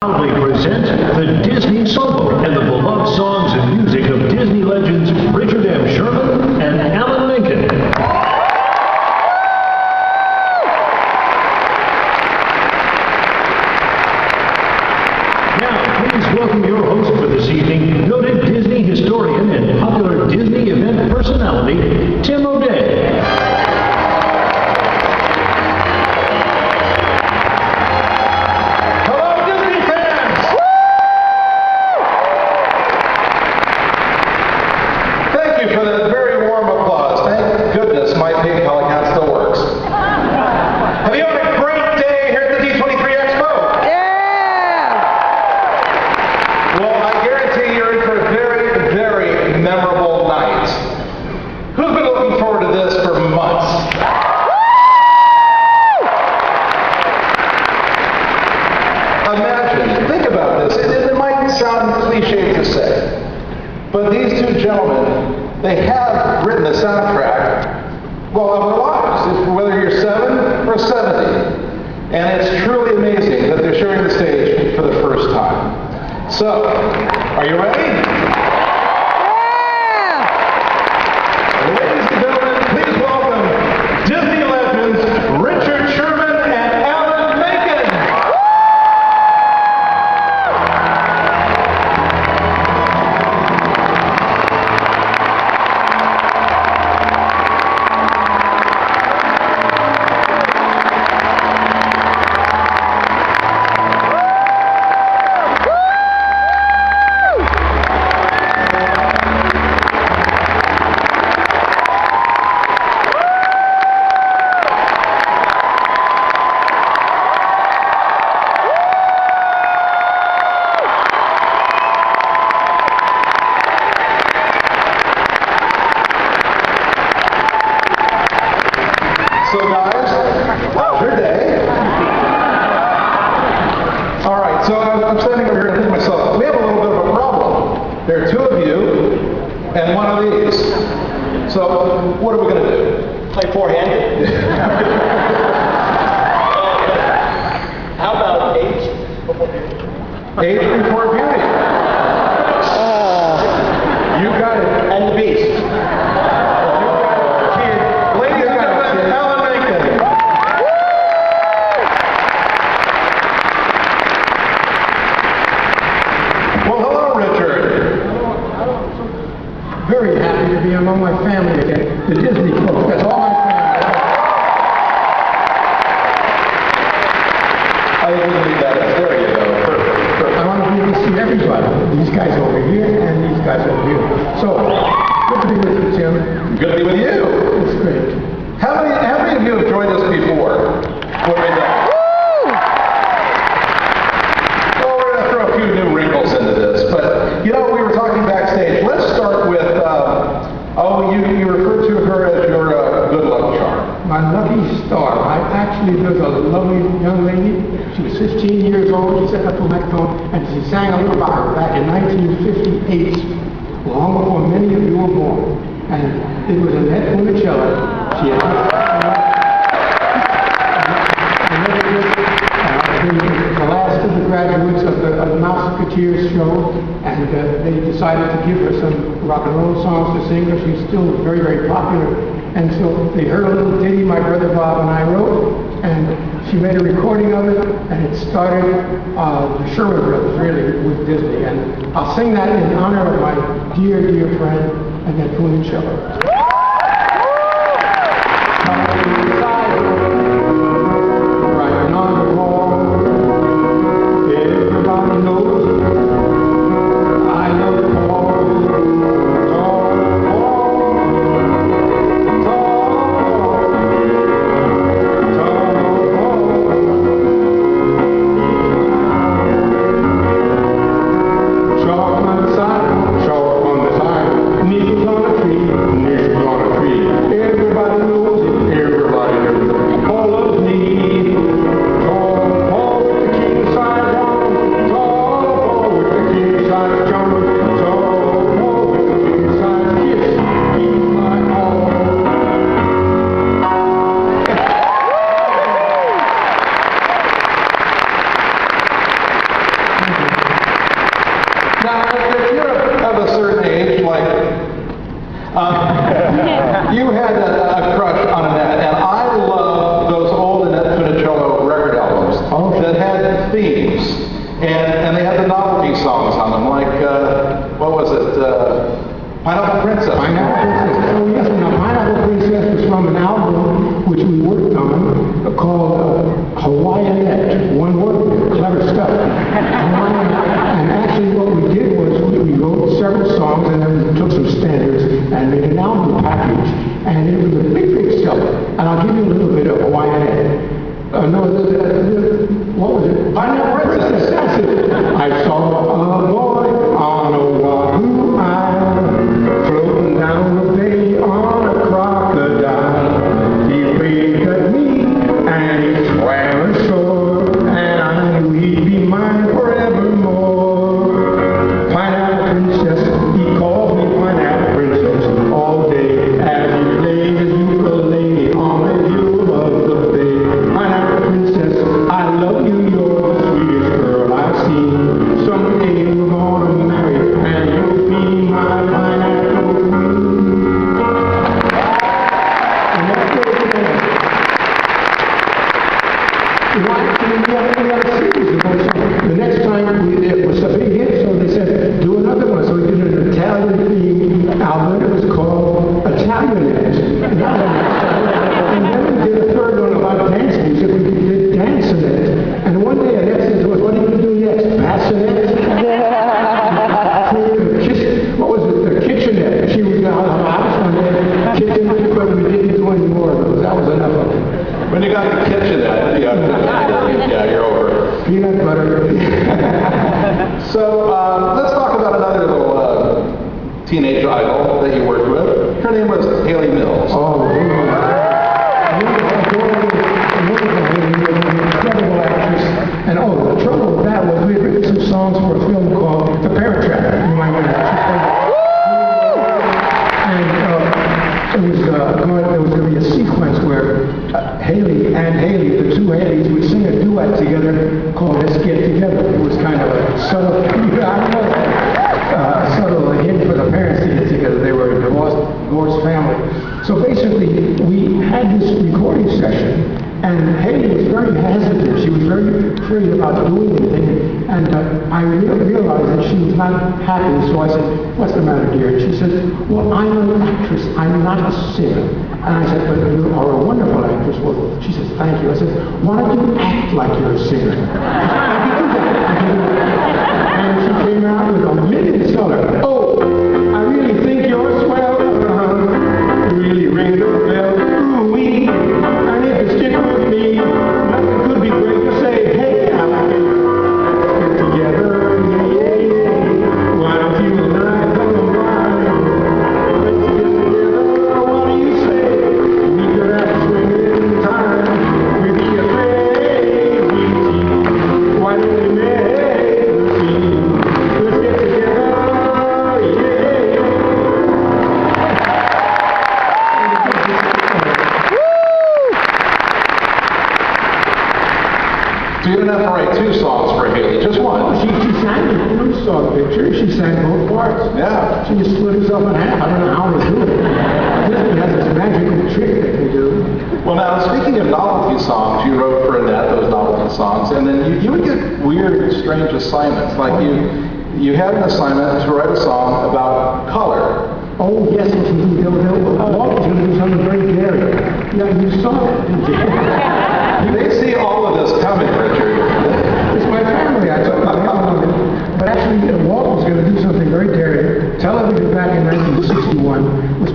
Proudly present the Disney Songbook and the beloved songs and music of Disney legends Richard Sherman and Alan Menken. Now, please welcome your host for this evening, noted Disney historian and popular Disney event personality, Tim O'Day. But these two gentlemen, they have written the soundtrack, well, of their lives, whether you're 7 or 70. And it's truly amazing that they're sharing the stage for the first time. So, are you ready? Yeah! Ladies and gentlemen, please welcome Disney legends Richard Sherman and Alan Menken. So guys, how's your day? All right, so I'm standing over here and thinking to myself, we have a little bit of a problem. There are two of you and one of these. So what are we going to do? Play four-handed. How about age before beauty? Age before beauty. You got it. And the beast. Very happy to be among my family again. The Disney folks, that's all my family. I didn't need that. There you go. Perfect. I want to be able to see everybody. These guys over here and these guys over here. So, good to be with you, Tim. Good to be with you. It's great. How many of you have joined us before? What do we know? Well, we're going to throw a few new wrinkles into this, but you know, we were talking backstage. Let's start with, you referred to her as your good luck charm. My lucky star. There's a lovely young lady. She was 15 years old. She set up the microphone and she sang a little about her back in 1958, long before many of you were born. And it was Annette Funicello. She had the last of the graduates of the Mouseketeers show, and they decided to give her some rock and roll songs to sing, but she's still very, very popular. And so they heard a little ditty my brother Bob and I wrote, and she made a recording of it, and it started the Sherman Brothers, really, with Disney. And I'll sing that in honor of my dear, dear friend, Annette Funicello. Needles on a tree, You had a crush on Annette, and I love those old Annette Funicello record albums that had themes, and they had the novelty songs on them, like, what was it, Pineapple Princess. Pineapple Princess. Oh, yes. Now, Pineapple Princess was from an album which we worked on called Hawaiianette. One word, clever stuff. And actually what we did was we wrote several songs and then we took some standards and made an album package. And it was a big, big seller. And I'll give you a little bit of Hawaiianette. What was it? Pineapple Princess, that's it. I saw a boy on Oahu Island, floating down the bay on a crocodile. He waved at me and he swam ashore, and I knew he'd be mine forevermore. Pineapple Princess, he called me Pineapple Princess all day as he played his ukulele on the hill of the bay. Pineapple Princess, I love you, you're the sweetest girl I've seen. Someday we're gonna marry, and you'll be my pineapple queen. And that's what it was. We had a series of those songs. The next time it was a big hit, so they said, do another one. So we did an Italian-themed album. It was called Italianette. And then we did a third one about dance music. We did Danceanette. And one day Annette said to us, what are you going to do next? Bassinet? What was it? The kitchenette. She was out of the house one day, kitchen, but we didn't do any more of those. That was enough of it. When you got the kitchenette, yeah, you're over. Peanut butter. So let's talk about another little teenage idol that you worked with. Her name was Haley Mills. Oh, incredible actress. And the trouble with that was we had written some songs for a film called The Parent Trap. You might know that. And it was going to be a sequence where Haley and Haley, the two Haleys, would sing a duet together called Let's Get Together. It was kind of a subtle, a subtle hint for the parents to get together. They were a divorced family. So basically, we had this recording session, and Haley was very hesitant. She was very afraid about doing anything, and I realized that she was not happy. So I said, what's the matter, dear? And she said, well, I'm an actress. I'm not a singer. And I said, but you are a wonderful actress. Well, she says, thank you. I said, why don't you act like you're a singer? I can do that. And she came out with a million seller. Oh, I really think you're swell. Really ring the bell. Ooh-wee. And if you stick with me, nothing could be great to say, hey, I like it. Let's get together. Yeah, yeah, yeah. Why don't you and I come around? Let's get together. What do you say? We could have swinging time. We'd be a crazy team. Why don't we make a scene? Let's get together. So you didn't have to write two songs for Haley, just one. She sang it. You saw the picture. She sang both parts. Yeah. She just split herself in half. I don't know how they do it. Disney has this magical trick that they do. Well, now, speaking of novelty songs, you wrote for Annette those novelty songs, and then you would get weird, strange assignments. Like you had an assignment to write a song about color. Oh, yes, Walt was going to do something very daring. Yeah, you saw it, didn't you? They see all of this coming, Richard. It's my family, I took my help on it. But actually, Walt was going to do something very daring. Television back in 1961 was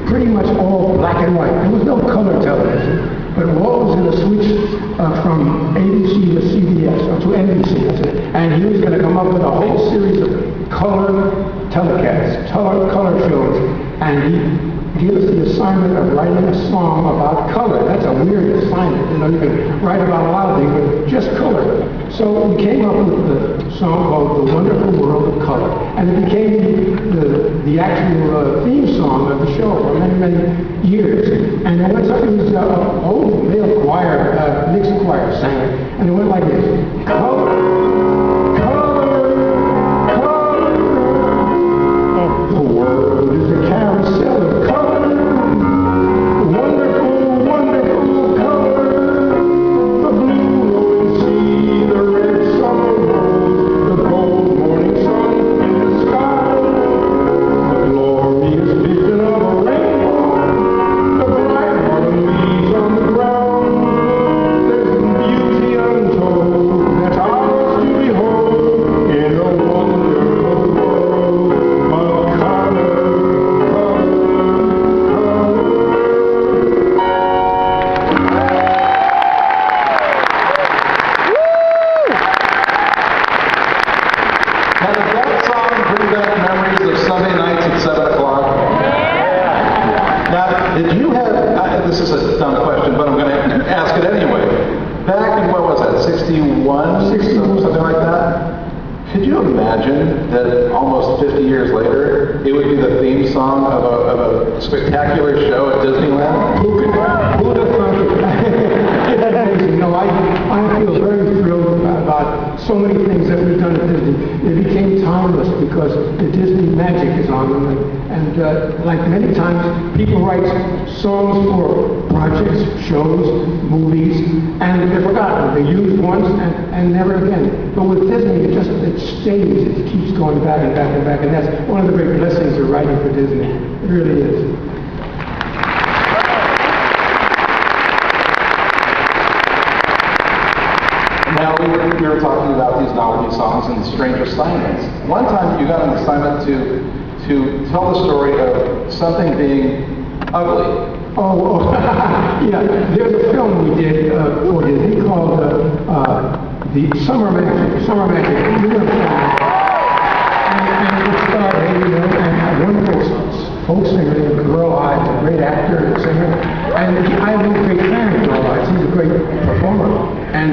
pretty much all black and white. There was no color television. But Walt was going to switch from ABC to CBS, or to NBC, and he was going to come up with a whole series of color telecasts, color shows, and he gave us the assignment of writing a song about color. That's a weird assignment. You know, you can write about a lot of things, but just color. So we came up with the song called The Wonderful World of Color, and it became the actual theme song of the show for many, many years. And it was an old male choir, mixed choir sang it, and it went like this. Color. The world is a carousel of color. imagine that almost 50 years later, it would be the theme song of a spectacular show at Disneyland? Who'd have thunk it? It's amazing. No, I feel very thrilled about so many things that we've done at Disney. They became timeless because the Disney magic is on them. And like many times, people write songs for projects, shows, movies, and they're forgotten. They're used once and never again. But with Disney, it stays. It keeps going back and back and back. And that's one of the great blessings of writing for Disney. It really is. Now, we were talking about these novelty songs and strange assignments. One time you got an assignment to tell the story of something being ugly. Oh, yeah. There's a film we did for Disney called the Summer Magic. Summer Magic. You know, and it starred and a wonderful folk singer named Earl Ives, a great actor and singer. And I'm a great fan of Earl Ives. He's a great performer. And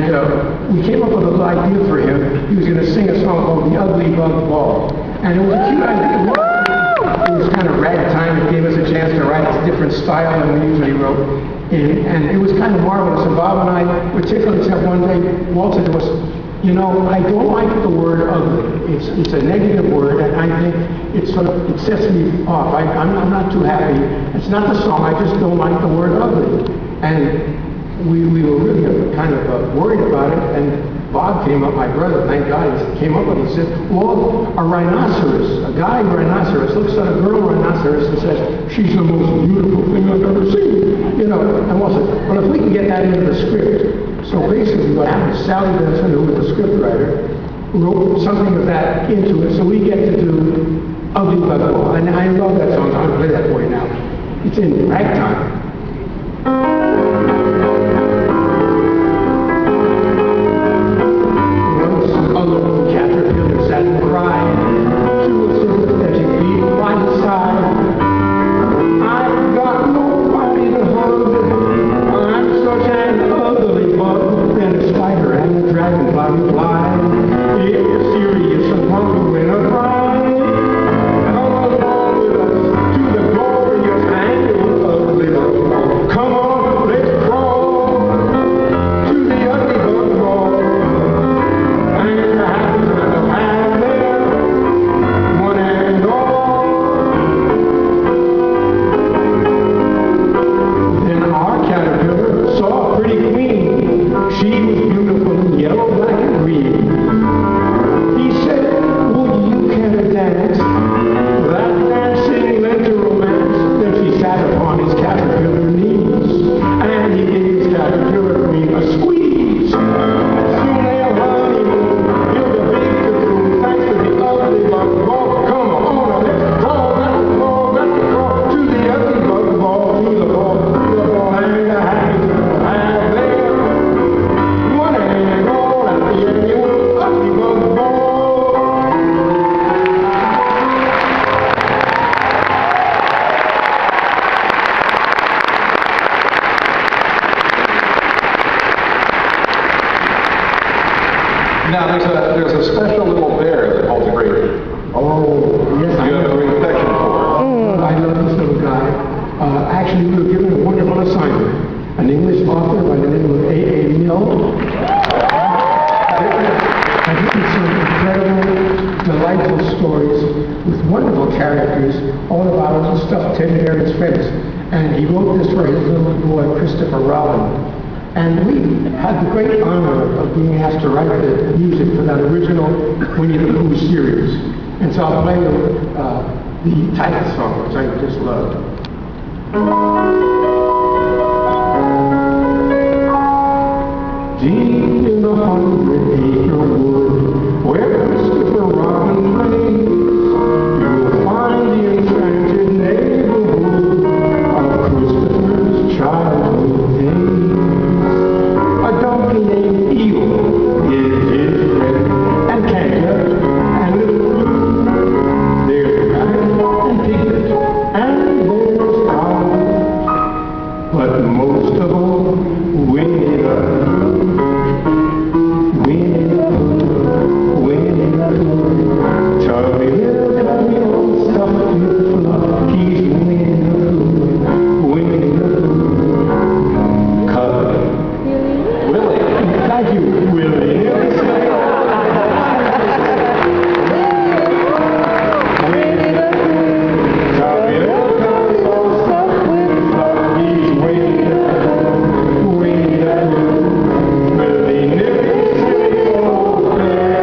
we came up with a little idea for him. He was going to sing a song called The Ugly Bug Ball. And it was a cute idea. It was kind of ragtime. It gave us a chance to write a different style than we usually wrote. And it was kind of marvelous. And Bob and I were tickled, except one day Walt said to us, you know, I don't like the word ugly. It's a negative word, and I think it sets me off. I'm not too happy. It's not the song. I just don't like the word ugly. And we were really kind of worried about it. And Bob came up, my brother, thank God, he came up with it. He said, well, a rhinoceros, a guy rhinoceros, looks at a girl rhinoceros and says, she's the most beautiful thing I've ever seen. You know, and Walt said, well, if we can get that into the script. So basically what happened is Sally Benson, who was the scriptwriter, wrote something of that into it, so we get to do Ugly Bug Ball. And I love that song, so I'm going to play that for you now. It's in ragtime. Now, there's a special little bear that holds a great, oh, yes, you have a great affection for. I love this little guy. Actually, we were given a wonderful assignment. An English author by the name of A.A. Milne. I think some incredible, delightful stories with wonderful characters, all about little stuffed teddy bear and its friends. And he wrote this for his little boy, Christopher Robin. And we had the great honor of being asked to write the music for that original Winnie the Pooh series. And so I'll play the title song, which I just love. Deep in the 100-acre wood, where Christopher Robin plays, you'll find the enchanted neighborhood of Christopher's childhood days. A donkey named Eagle is his friend, and Canter and Little Blue. There's Rabbit and Piglet, and there's Cow. But most of all, Winnie the Pooh. Winnie the Pooh. Chubby little stuffed with fluff, he's Winnie the Pooh, Winnie the Pooh. Cut. Willie. Thank you, Willie. Chubby little stuffed with fluff, he's Winnie the Pooh, Winnie the Pooh. Willie nippy, silly old bear.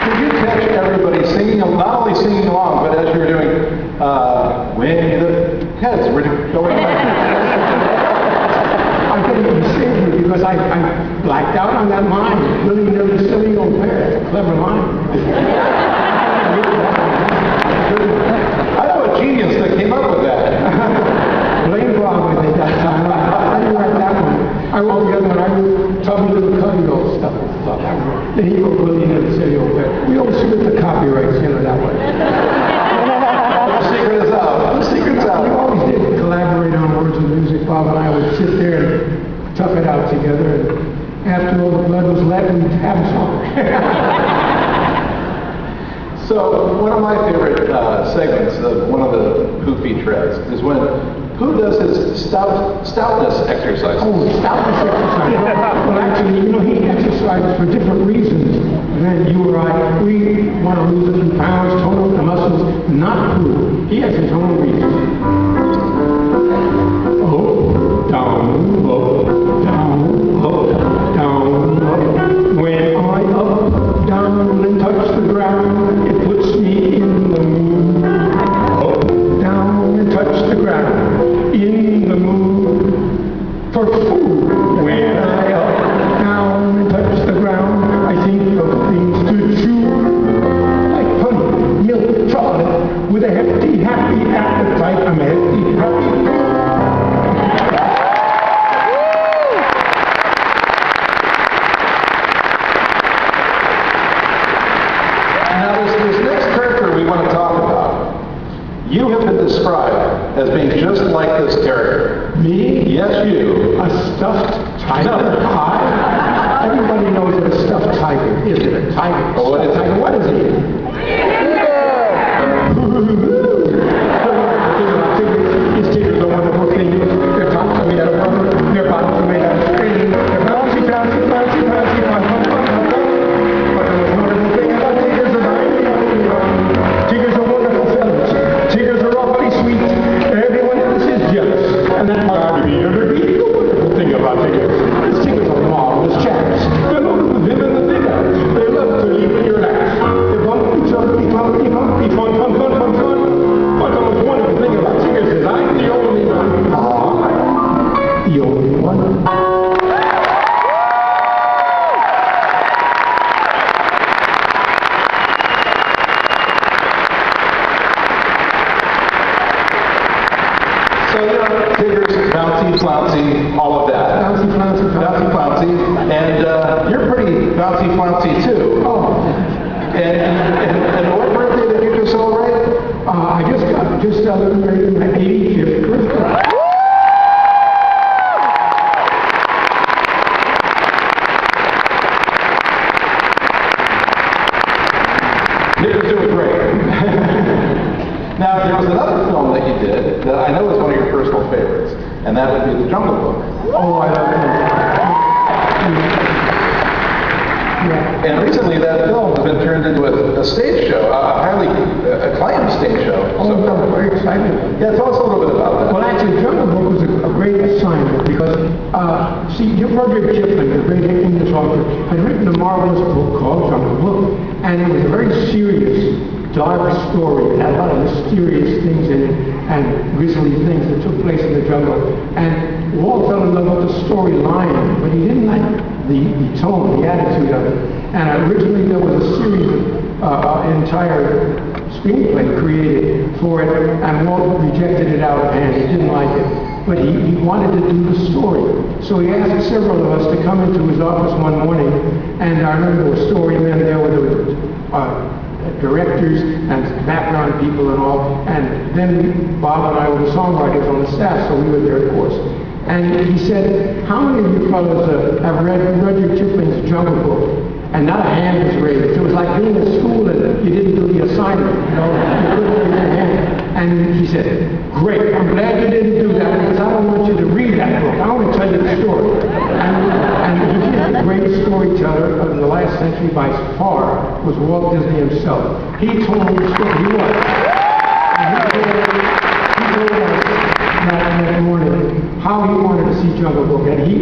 Did you catch everybody singing, not only singing along, but as you were doing, Winnie the heads were going on? I couldn't even save it because I blacked out on that line. Really never silly old bear. It's a clever line. I know a genius that came up with that. Blame Broadway, they got time. I didn't write that one. I wrote the other one. I wrote Tubby Little Cuddy Old Stuff. Then he wrote Really Never Silly Old Bear. We always split the copyrights, that way. The secret is out. The secret's We out. always always did collaborate on words and music. Bob and I would sit there and tough it out together. And after all the blood was left, we'd have a song. So one of my favorite segments of one of the Pooh featurettes is when Pooh does his stoutness exercise. Oh, stoutness exercise. Well, actually, he exercises for different reasons than you or I. We want to lose a few pounds, tone up the muscles, not Pooh. He has his own reasons. Up, down, up, down, up, down, up. When I up, down, and touch the ground, it puts me in the mood. Up, down, and touch the ground, in the mood for food. When I up, down, and touch the ground, I think of things to chew. Like honey, milk, chocolate, with a hefty, happy appetite. I'm a hefty, happy. Now this next character we want to talk about, you have been described as being just like this character. Me? Yes, you. A stuffed tiger? Hi. Everybody knows what a stuffed tiger is. It a tiger? Oh, what is it? Tiger. What is he? These tigers are wonderful things. Their tops are made out of rubber. Their bottoms are made out of string. They're bouncy, bouncy, bouncy, bouncy, fun, fun, fun, fun, fun. But the most wonderful thing about tigers is tigers are wonderful fellows. Tigers are awfully sweet. Everyone else is jealous. And that's why the wonderful thing about tigers. These tigers are marvelous chaps. They're loaded with vim and the vigor. They love to leave in your laps. They bumpy, jumpy, bumpy, bumpy, fun, fun, fun, fun, fun. But the most wonderful thing about tigers is I'm the only one. The only one. So, tigers, bouncy, flouncy, all of that. Bouncy, flouncy, Bouncy, flouncy. And you're pretty bouncy, flouncy, too. Oh. And what birthday did you just celebrate? I just celebrated my 85th birthday. You're doing great. Now, there was another film that you did that I know is one of your personal favorites, and that would be The Jungle Book. Oh, I love it. Yeah. And recently that film has been turned into a stage show, a highly acclaimed stage show. Oh, I'm very excited. Yeah, tell us a little bit about that. Well, actually, Jungle Book was a great assignment because, Rudyard Kipling, the great English author, had written a marvelous book called Jungle Book, and it was a very serious, dark story. It had a lot of mysterious things in it and grisly things that took place in the jungle. And Walt fell in love with the storyline, but he didn't like the tone, the attitude of it. And originally there was a series of entire screenplay created for it, and Walt rejected it out of hand. He didn't like it. But he wanted to do the story. So he asked several of us to come into his office one morning, and I remember there were story men there with directors and background people and all. And then Bob and I were the songwriters on the staff, so we were there, of course. And he said, how many of you fellows have read Rudyard Kipling's Jungle Book? And not a hand was raised. It was like being in school and you didn't do the assignment, you know, you couldn't raise your hand. And he said, great, I'm glad you didn't do that because I don't want you to read that book. I want to tell you the story. And he, the greatest storyteller of the last century by far was Walt Disney himself. He told me the story. He was. And he told us that morning how he wanted to see Jungle Book. And he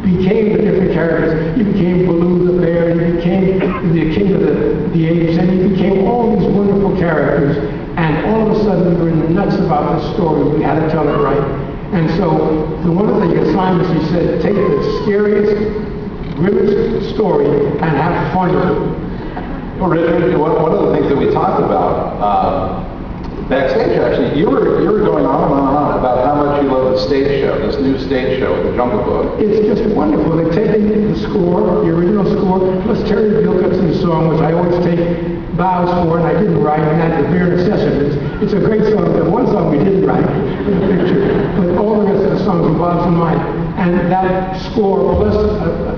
became the different characters. He became Baloo the bear, he became the king of the apes, and he became all these wonderful characters. And all of a sudden, we were nuts about this story. We had to tell it right. And so, one of the assignments, he said, take the scariest, grimmest story and have fun with it. Well, Richard, one of the things that we talked about backstage, actually, you were going on and on about how much you love the stage show, this new stage show, The Jungle Book. It's just wonderful. They've taken the score, the original score, plus Terry Gilcutt's song, which I always take bows for, and I didn't write, and that's the bare necessities. It's a great song. The one song we didn't write in the picture, but all the rest of the songs are Bob's and mine. And that score, plus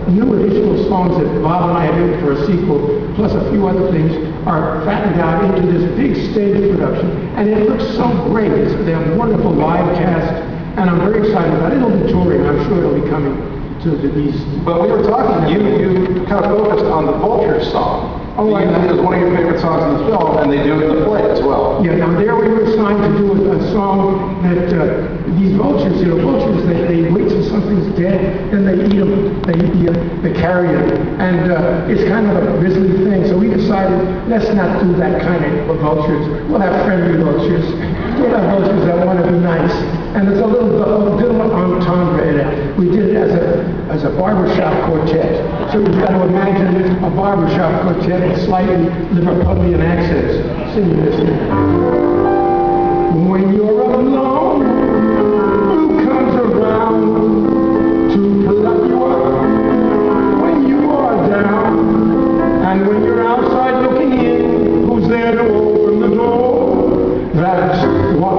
new additional songs that Bob and I have written for a sequel, plus a few other things, are fattened out into this big stage production. And it looks so great. They have a wonderful live cast, and I'm very excited about it. It'll be touring. I'm sure it'll be coming to the East. But we were talking, you kind of focused on the Vulture song. Oh, I know. It was one of your favorite songs in the film, and they do it in the play as well. Yeah, now there we were assigned to do a song that these vultures, vultures, they wait till something's dead, then they eat them, they eat the carrion. And it's kind of a grisly thing, so we decided, let's not do that kind of vultures. We'll have friendly vultures. We'll have vultures that want to be nice. And there's a little entendre in it. We did it as a barbershop quartet. So you've got to imagine a barbershop quartet with slightly Liverpudlian accents singing this thing. When you're alone, who comes around to pluck you up when you are down? And when you're outside looking in, who's there to open the door? That's what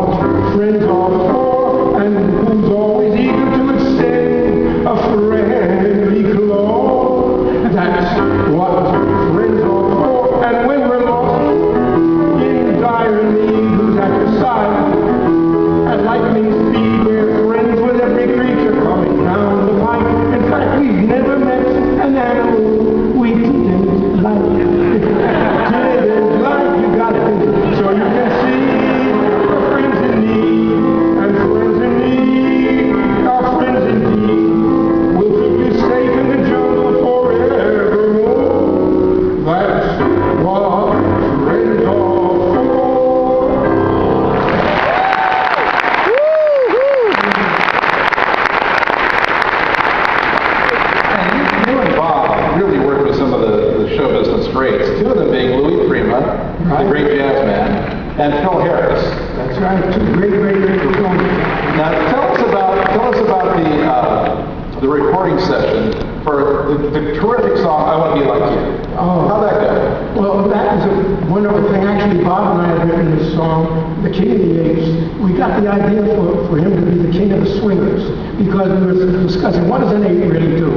friends are for, and who's always eager to extend a friendly claw. That's what friends are for, and when we're lost in dire need, who's at your side? At lightning speed, we're friends with every creature coming down the pipe. In fact, we've never met an animal we didn't like. Didn't like, you got it. So you can see our friends in need, and friends in need are friends indeed. We'll keep you safe in the jungle forevermore. That's what friends are for. And you and Bob really worked with some of the show business greats, two of them being Louis Prima, Right. the great jazz man, and Phil Harris. That's right, two great performers. Now tell us about the recording session for the terrific song "I Want to Be Like You." Oh. How'd that go? Well, that was a wonderful thing. Actually, Bob and I had written this song, The King of the Apes. We got the idea for him to be the king of the swingers because we were discussing what does an ape really do?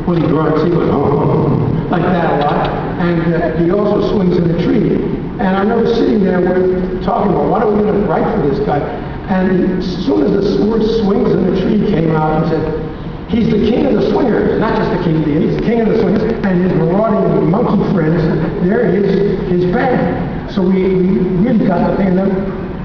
Well, he grunts, he goes, oh, like that a lot. And he also swings in the tree. And I remember sitting there, we're talking about what are we going to write for this guy? And as soon as the word swings in the tree came out, he said, he's the king of the swingers, not just the king of the apes, the king of the swingers, and his marauding monkey friends, they're his band. So we really got the thing. Then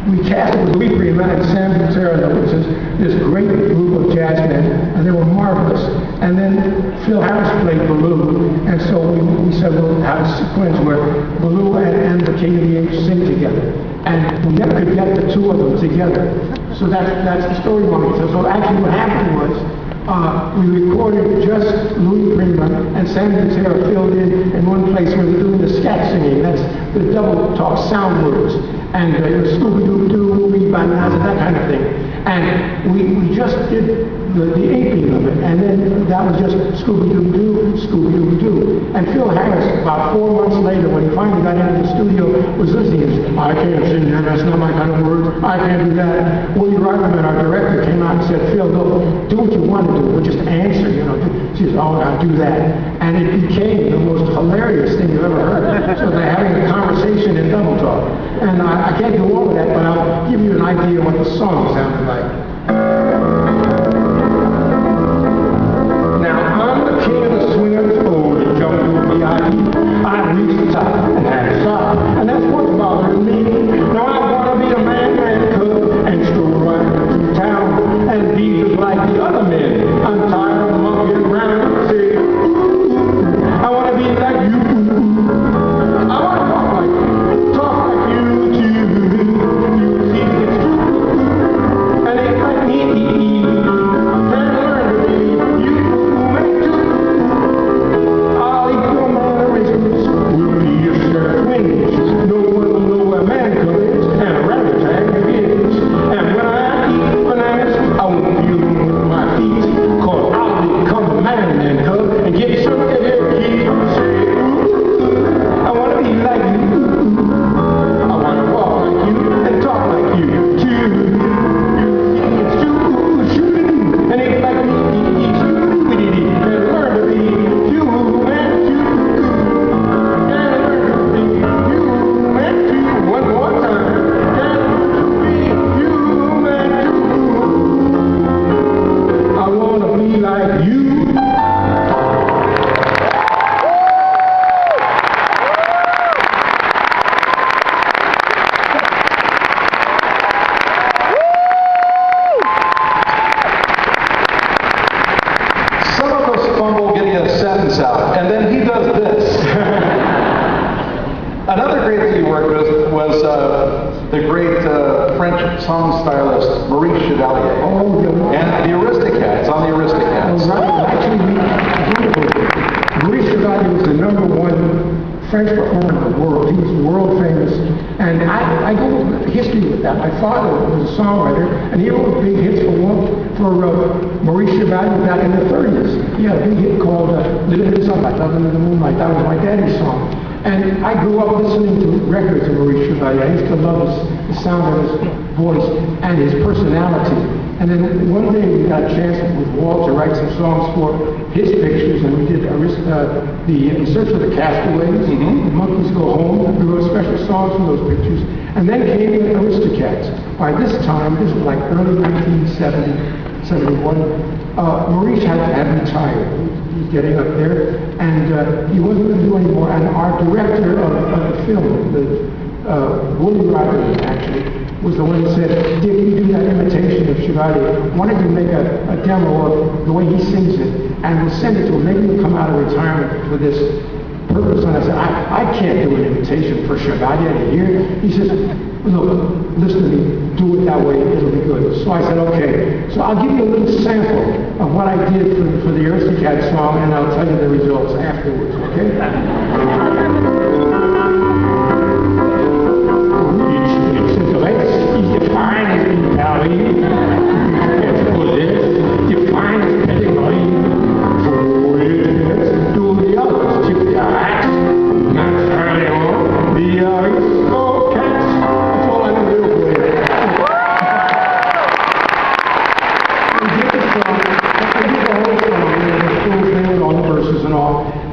we cast it with Louis Prima and Sam Butera, which is this great group of jazz men, and they were marvelous. And then Phil Harris played Baloo, and so we said we'll have a sequence where Baloo and the King of the Apes sing together. And we never could get the two of them together. So that's the story behind it. So actually what happened was, we recorded just Louis Prima and Sam Butera filled in one place where they're doing the scat singing. That's the double talk sound words. And Scooby-Doo-Doo, Bananas, and that kind of thing. And we just did the inking of it, and then that was just Scooby-Doo-Doo, Scooby-Doo-Doo. And Phil Harris, about 4 months later, when he finally got into the studio, was listening and said, I can't sing that, that's not my kind of words, I can't do that. Willie Ryderman, our director, came out and said, Phil, look, do what you want to do, but just answer, you know. She said, oh, I'll do that. And it became the most hilarious thing you've ever heard. So they're having a conversation in double talk. And I can't go over that, but I'll give you an idea of what the song sounded like. Now, I'm the king of the swingers, oh, the jungle VIP. I reached the top and had to stop. And that's what's bothering me. Now, I want to be a man and cook and stroll right through town and be just like the other men. I'm tired of monkeying around. Say, I want to be like you. I want to talk like you too. You see, it's true. And it's like me. Can learn to be human too. I'll eat your mannerisms. We'll be your shirt wings. No one will know where man comes and a rabbit tag begins. And when I eat bananas, I won't feel them with my feet. Cause I'll become a man and cub and get some of their keys. Say, ooh, I want to be like you. I want to walk like you and talk like you too. You see, it's true, shoo, and it's like me, and learn to be human too. And learn to be human too. One more time. And learn to be human too. I want to be like you. Some of us fumble getting a sentence out, and then he does this. Another great thing he worked with was the great French song stylist Maurice Chevalier. Oh, And the Aristocats, on the Aristocats. right. Actually, Maurice Chevalier was the #1 French performer in the world. He was world famous. And I go with history with that. My father was a songwriter, and he wrote big hits for Maurice Chevalier back in the 30s. He had a big hit called Living in the Sunlight, Loving in the Moonlight. That was my daddy's song. And I grew up listening to records of Maurice Chevalier. I used to love the sound of his voice and his personality. And then one day we got a chance with Walt to write some songs for his pictures, and we did the In Search of the Castaways, The Monkeys Go Home. We wrote special songs from those pictures. And then came the Aristocats. By this time, this was like early 1970, 71, Maurice had retired. He was getting up there, and he wasn't going to do anymore. And our director of the film, Willie Ryderman, actually, was the one that said, Dick, you do that imitation of Chevalier. Why don't you make a demo of the way he sings it, and we'll send it to him. Maybe he'll come out of retirement with this purpose. And I said, I can't do an imitation for Chevalier to hear. He says, look, listen to me, do it that way, it'll be good. So I said, okay. So I'll give you a little sample of what I did for the Aristocats song, and I'll tell you the results afterwards, okay?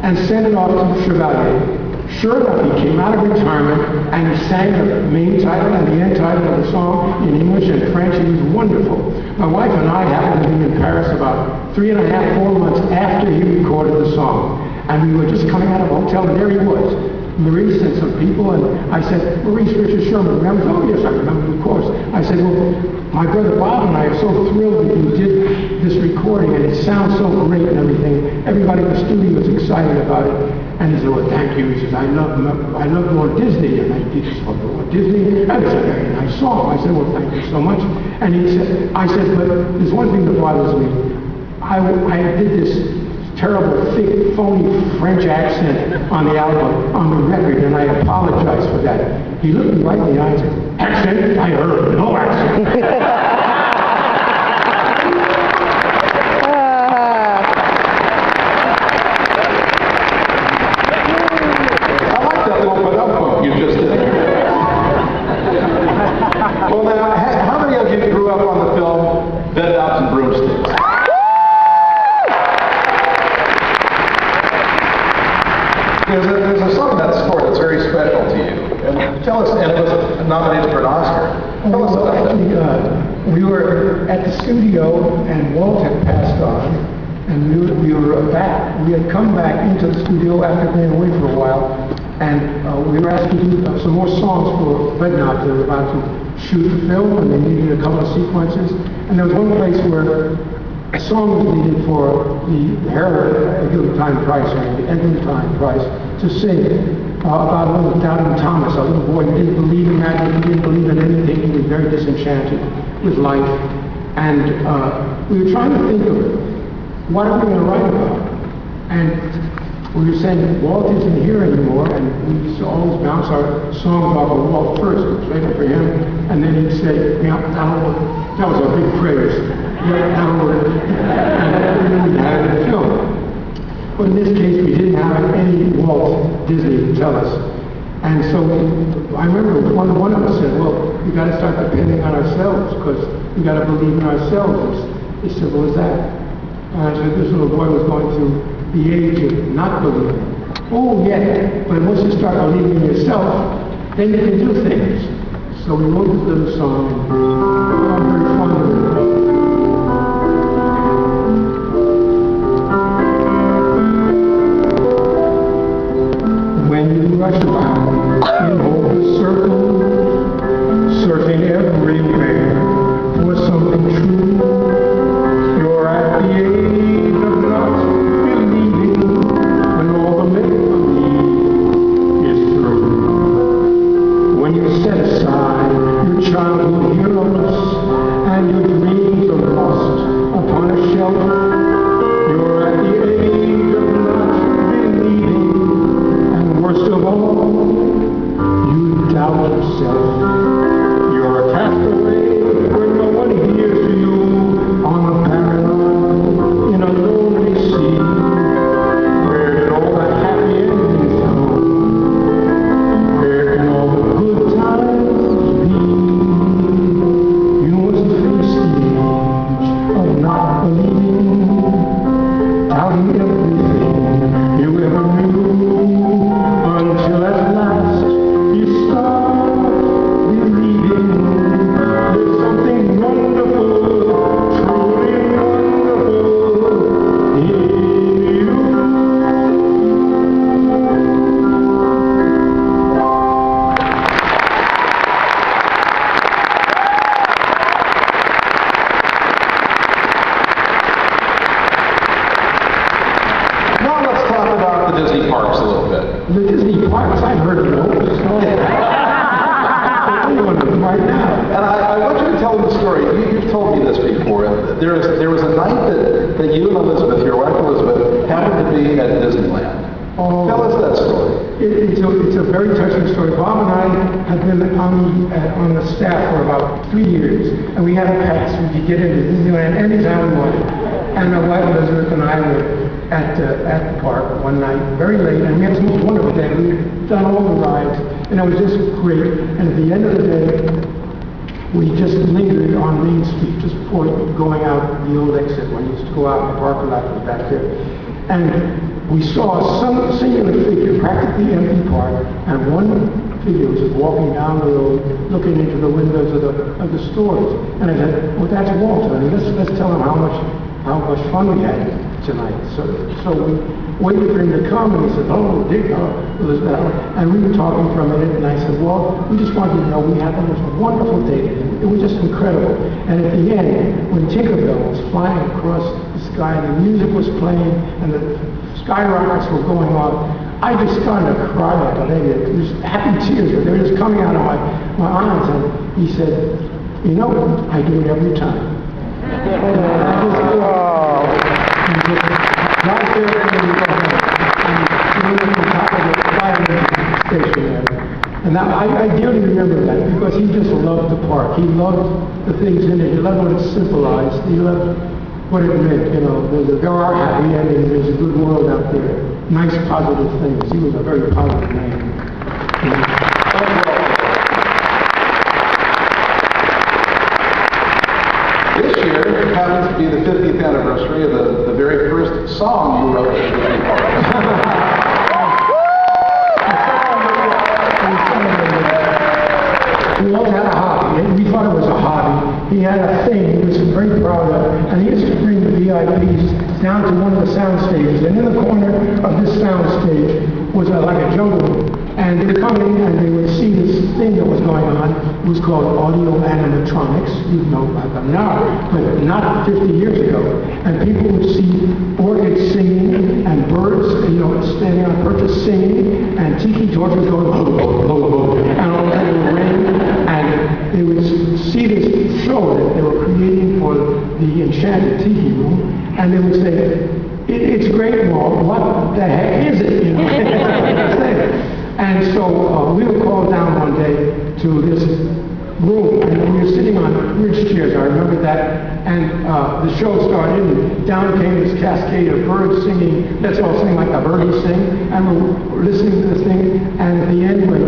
And sent it off to Chevalier. Sure enough, he came out of retirement and he sang the main title and the end title of the song in English and French. It was wonderful. My wife and I happened to be in Paris about 3.5, 4 months after he recorded the song. And we were just coming out of a hotel, and there he was. Maurice and some people, and I said, Maurice, Richard Sherman, remember? Oh, yes, I remember, of course. I said, well, my brother Bob and I are so thrilled that you did this recording, and it sounds so great and everything. Everybody in the studio was excited about it. And he said, well, thank you. He says, I love Walt Disney, and I did this for Walt Disney, and it's a very nice song. I said, well, thank you so much. And he said, I said, but there's one thing that bothers me. I did this terrible, thick, phony French accent on the album, on the record, and I apologize for that. He looked me right in the eye and said, accent? I heard no accent. were at the studio, and Walt had passed on, and we were back. We had come back into the studio after being away for a while, and we were asked to do some more songs for Bedknobs. They were about to shoot the film, and they needed a couple of sequences. And there was one place where a song was needed for the Eglantine Price, or the Eglantine Price, to sing about a little doubting Thomas, a little boy who didn't believe in magic, he didn't believe in anything, he was very disenchanted with life. And we were trying to think of what are we going to write about? And we were saying, Walt isn't here anymore, and we used to always bounce our songs off of Walt first, straight up for him, and then he'd say, yeah, that was a big praise. Yeah, that'll work. And then we had it in the film. But in this case, we didn't have any Walt Disney to tell us. And so I remember one of us said, well, we got to start depending on ourselves, because we got to believe in ourselves. It's as simple as that. And I said, this little boy was going through the age of not believing. Oh, yeah, but once you start believing in yourself, then you can do things. So we wrote this little song, and I'm very fond of it. When you rush around in hopeless circles, searching everywhere for something true, you're at the age of not believing when all the make-believe is through. When you set aside your childhood heroes and your dreams are lost upon a shelf, you're at the age of not believing. Worst of all, you doubt yourself. You're a castaway where no one hears you on a barren island in a lonely sea. Where did all the happy endings go? Where can all the good times be? You must face the age of not believing, doubting everything you ever knew. Until at last you start believing there's something wonderful, truly wonderful in you. Now let's talk about the Disney parks a little bit. The Disney parks, I've heard of those. Right now. And I want you to tell them the story. You've told me this before. There was a night that you and Elizabeth, your wife Elizabeth, happened to be at Disneyland. Oh, Tell us that story. It's a very touching story. Bob and I have been on the staff for about 3 years, and we had a pass. We could get into Disneyland anytime we wanted. And my wife Elizabeth and I were at the park one night, very late, and we had this most wonderful day. We'd done all the rides, and it was just great. And at the end of the day, we just lingered on Main Street, just before going out the old exit when you used to go out in the parking lot was back there. And we saw some singular figure, practically empty park, and one figure was just walking down the road, looking into the windows of the stores. And I said, well, that's Walter, and let's tell him how much fun we had tonight. So we waited for him to come, and he said, oh, Dick, Elizabeth. And we were talking for a minute, and I said, well, we just wanted you to know we had the most wonderful day. It was just incredible. And at the end, when Tinkerbell was flying across the sky, and the music was playing, and the skyrockets were going off, I just started to cry like a baby. There's happy tears, but they were just coming out of my eyes. And he said, you know, I do it every time. Right there and we went on the top of the fire station there. And I dearly remember that because he just loved the park. He loved the things in it. He loved what it symbolized. He loved what it meant. You know, there are happy endings. There's a good world out there. Nice, positive things. He was a very positive man. This year happens to be the 50th anniversary of the very first song you wrote at Disney Park. We all had a hobby. We thought it was a hobby. He had a thing VIPs down to one of the sound stages, and in the corner of this sound stage was like a jungle room. And they would come in and they would see this thing that was going on. It was called audio animatronics. You know about them now, but not 50 years ago. And people would see orchids singing and birds, standing on a perch singing, and tiki torches going, and all that would rain. And they would see this show that they were creating for the Enchanted Tiki Room, and they would say, it's great, Walt, what the heck is it? And so we were called down one day to this room, and we were sitting on bridge chairs, I remember that, and the show started, and down came this cascade of birds singing, let's all sing like the birdies sing, and we're listening to this thing, and at the end, when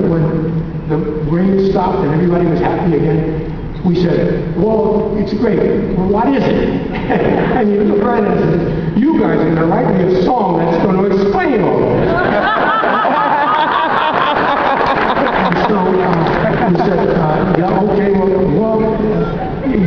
the rain stopped and everybody was happy again, we said, well, it's great, well, what is it? And you look right at us and said, you guys are going to write me a song that's going to explain all this. And so we said, yeah, okay, well, you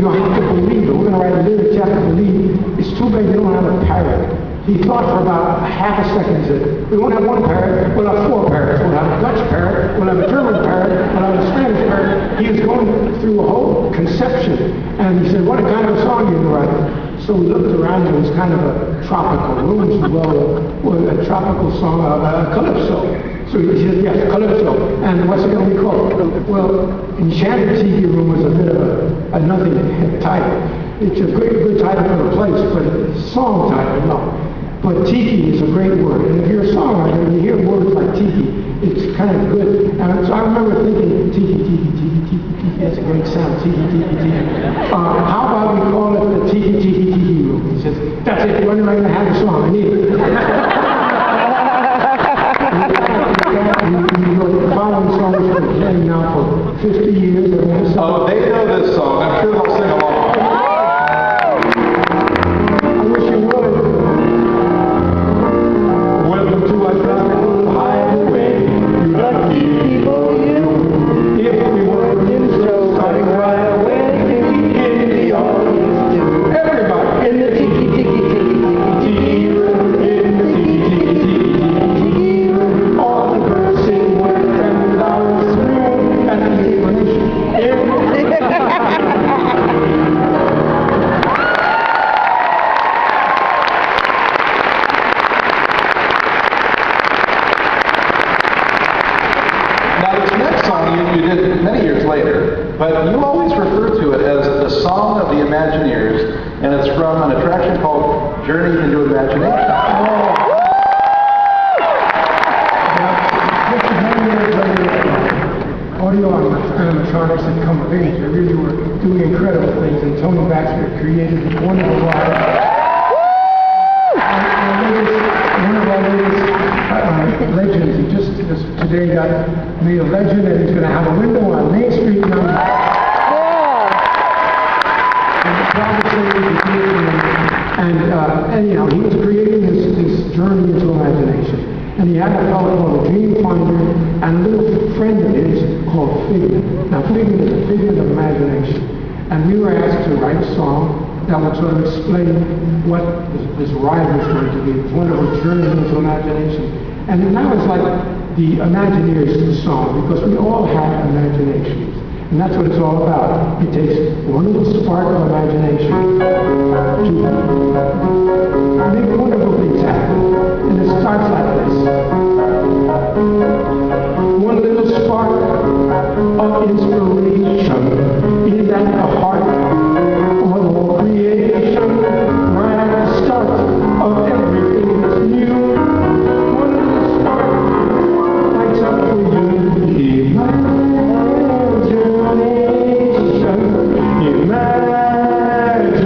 have to believe it. We're going to write a lyric, you have to believe. It's too bad you don't have a parrot. He thought for about half a second. He said, we won't have one parrot, we'll have 4 parrots. We'll have a Dutch parrot, we'll have a German parrot, we'll have a Spanish parrot. He was going through a whole conception. And he said, what kind of a song are you going to write? So we looked around, and it was kind of a tropical room, a tropical song, a calypso. So he said, yes, calypso. And what's it going to be called? Well, Enchanted Tiki Room was a bit of a nothing title. It's a good title for the place, but a song title, no. But tiki is a great word. And if you're a songwriter and you hear words like tiki, it's kind of good. And so I remember thinking, tiki, that's a great sound, tiki. How about we call it the tiki room? He says, that's it, we're not going to have a song, I need it. The following song has been playing now for 50 years. Oh, they know this song. I'm sure they'll sing along. I wish you would. Welcome to a tropical highway. You lucky people, you. If we were in show, starting right away, in the audience, too. Everybody in the tiki room, in the tiki room. All the birds sing with $10 through, and the Now, this next song you did many years later, but you always refer to it as the Song of the Imagineers, and it's from an attraction called Journey into Imagination. Audio animatronics had come of age. They really were doing incredible things, and Tony Baxter created a wonderful ride. One of our latest legends, he just today made a legend, and he's going to have a window on Main Street now. And anyhow, he was creating this journey into imagination. And he had a fellow called a dream finder and a little friend of his called Figment. Now, Figment is a figment of imagination. And we were asked to write a song that would sort of explain what this ride was going to be. It's wonderful journey into imagination. And now it's like the Imagineers song, because we all have imaginations. And that's what it's all about. It takes one little spark of imagination to make wonderful things happen. And it starts like this. One little spark of inspiration is at the heart of all creation. Right at the start of everything that's new. One little spark lights up for you. Imagination.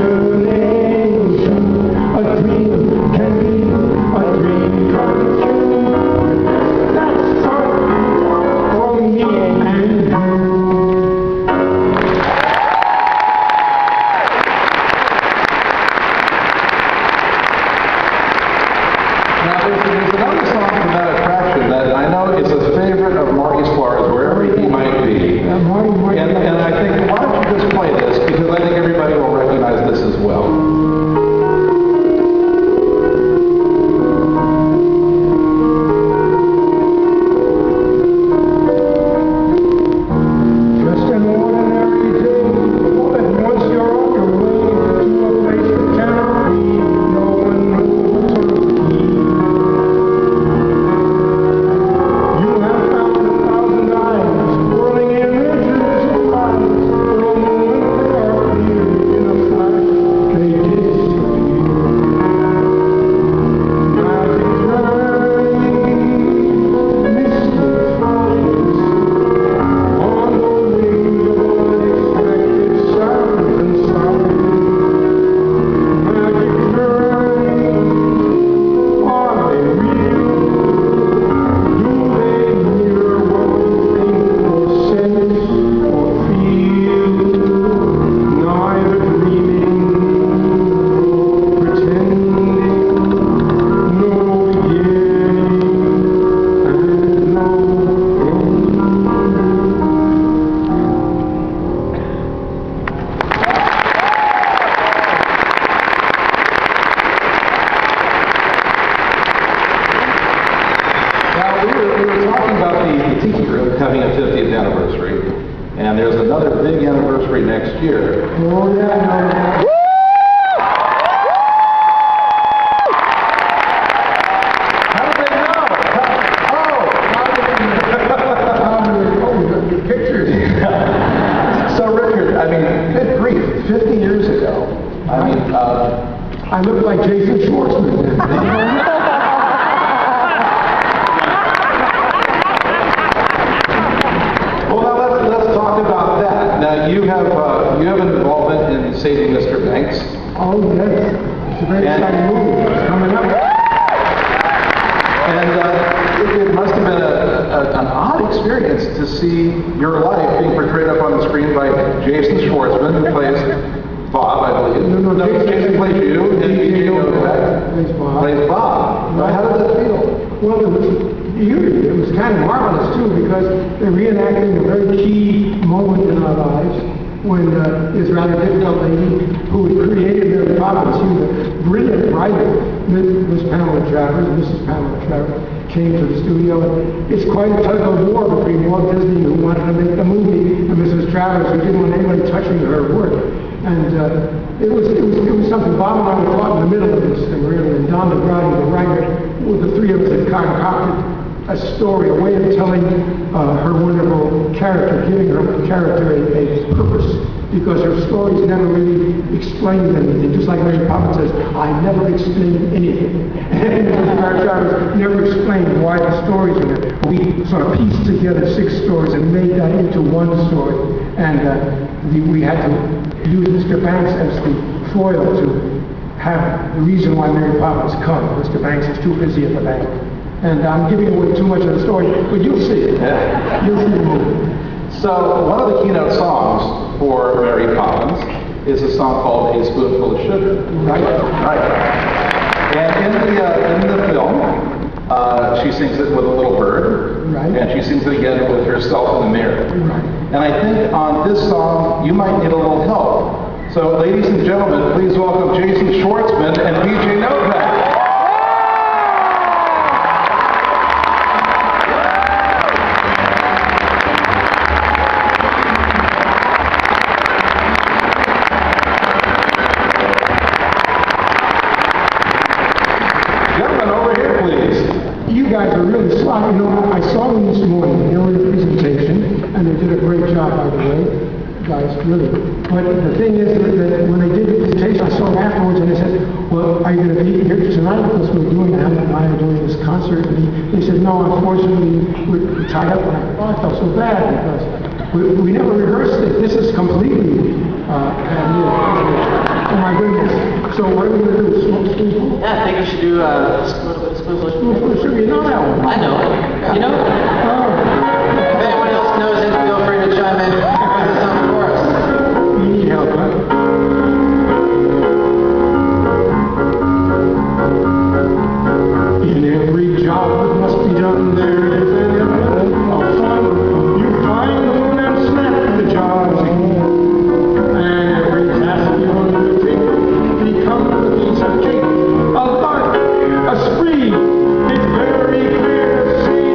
next year. Oh, yeah, no. How did they know? The pictures. So Richard, I mean, good grief, 50 years ago. I mean, I look like Jason Schwartzman. well, now let's talk about that. Now you have an involvement in saving Mr. Banks. Oh, yes. It's a very exciting movie. It's coming up. And it must have been an odd experience to see your life being portrayed up on the screen by Jason Schwartzman, who plays Bob, I believe. No, Jason plays you, and DJ Novak plays Bob. plays Bob. Right. How did that feel? Well, it was kind of marvelous, too, because they're reenacting a very key moment in our lives when this rather difficult lady who had created Mary Poppins, she was a brilliant writer, Miss Pamela Travers, Mrs. Pamela Travers, came to the studio. And it's quite a tug of war between Walt Disney, who wanted to make the movie, and Mrs. Travers, who didn't want anybody touching her work. And it was something. Bob and I were caught in the middle of this thing, really. And Don DeGrady, the writer, well, the three of us had concocted a story, a way of telling her wonderful character, giving her character a purpose, because her stories never really explained anything. Just like Mary Poppins says, I never explained anything. And Mary Travers never explained why the stories are there. We sort of pieced together 6 stories and made that into one story. And we had to use Mr. Banks as the foil to have the reason why Mary Poppins come. Mr. Banks is too busy at the bank. And I'm giving away too much of the story, but you'll see it. You'll see the movie. So one of the keynote songs for Mary Poppins is a song called A Spoonful of Sugar. Right. Right. And in the film, she sings it with a little bird. Right. And she sings it again with herself in the mirror. Right. And I think on this song, you might need a little help. So ladies and gentlemen, please welcome Jason Schwartzman and DJ Novak. You guys are really sly. You know, I saw them this morning. They were in a presentation, and they did a great job, by the way. Guys, really. But the thing is that when they did the presentation, I saw them afterwards, and they said, well, are you going to be here tonight? Because we're doing, Alan and I are doing this concert. And they said, no, unfortunately, we're tied up. And I felt so bad, because we never rehearsed it. This is completely brand new. Oh, my goodness. So what are we going to do? Smoke spoonful? Yeah, I think we should do a little bit of spoonful. Spoonful of sugar. You know that one? I know it. You know? Oh. If anyone else knows it, feel free to chime in with this on the chorus. You need help, huh? In every job that must be done, there is an element of fun. You find one and snap the jobs in. And every task you undertake becomes a piece of cake, a lark, a spree. It's very clear to see.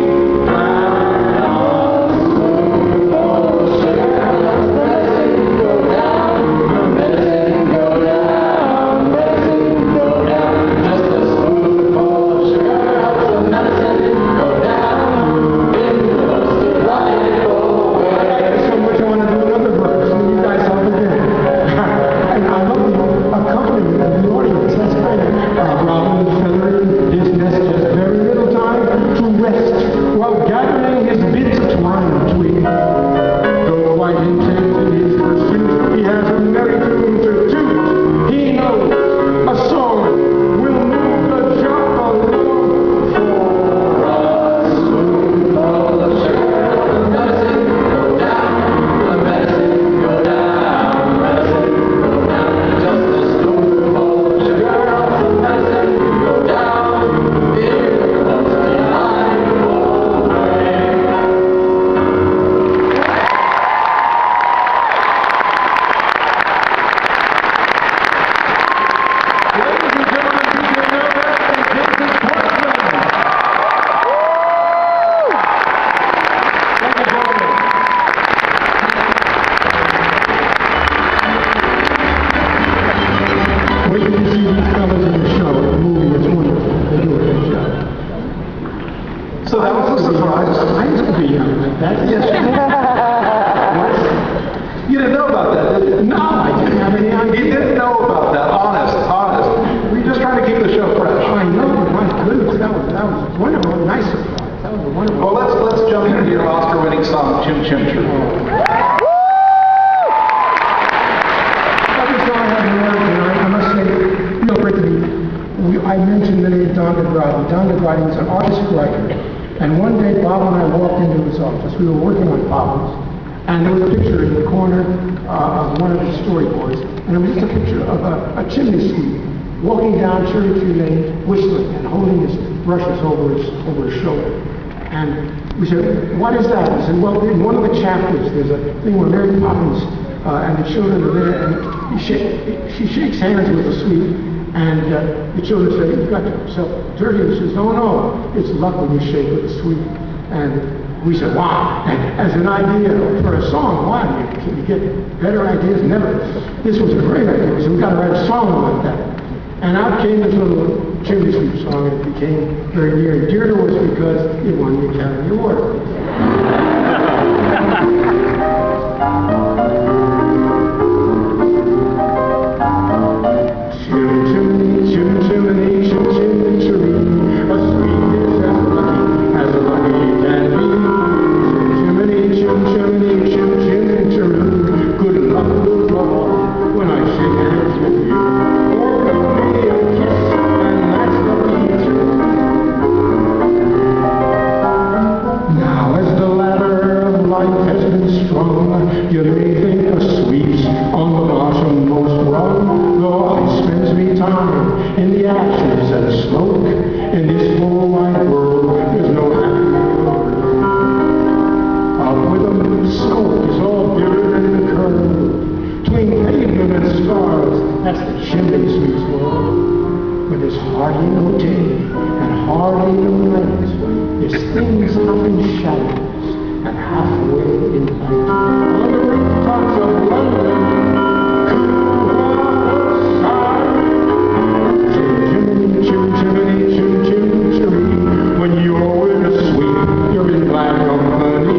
Gradi. Don Gradi was an artist writer. And one day, Bob and I walked into his office. We were working on problems. And there was a picture in the corner of one of the storyboards. And it was just a picture of a chimney sweep walking down Cherry Tree Lane, whistling and holding his brushes over his shoulder. And we said, what is that? He said, well, in one of the chapters, there's a thing where Mary Poppins and the children are there, and she shakes hands with the sweep, and the children say, you've got yourself dirty. And she says, oh no, it's luck when you shake with the sweep. And we said, wow. And as an idea for a song, wow, can you get better ideas? Never. This was a great idea. We said, we've got to write a song like that. And out came this little chimney sweep song, and it became very near and dear to us because it won the Academy Award. You may think a sweep's on the bottommost rung, though I spends me time in the ashes and smoke. In this whole wide world, there's no happier. Up with them, smoke is all bitter than the curve. Between pavement and stars, that's the chimney sweep's world. But there's hardly no day and hardly no night. There's things up in shadows and halfway in light. On the rooftops of London, chimney, chimney. When you're with a sweep, you're in black company.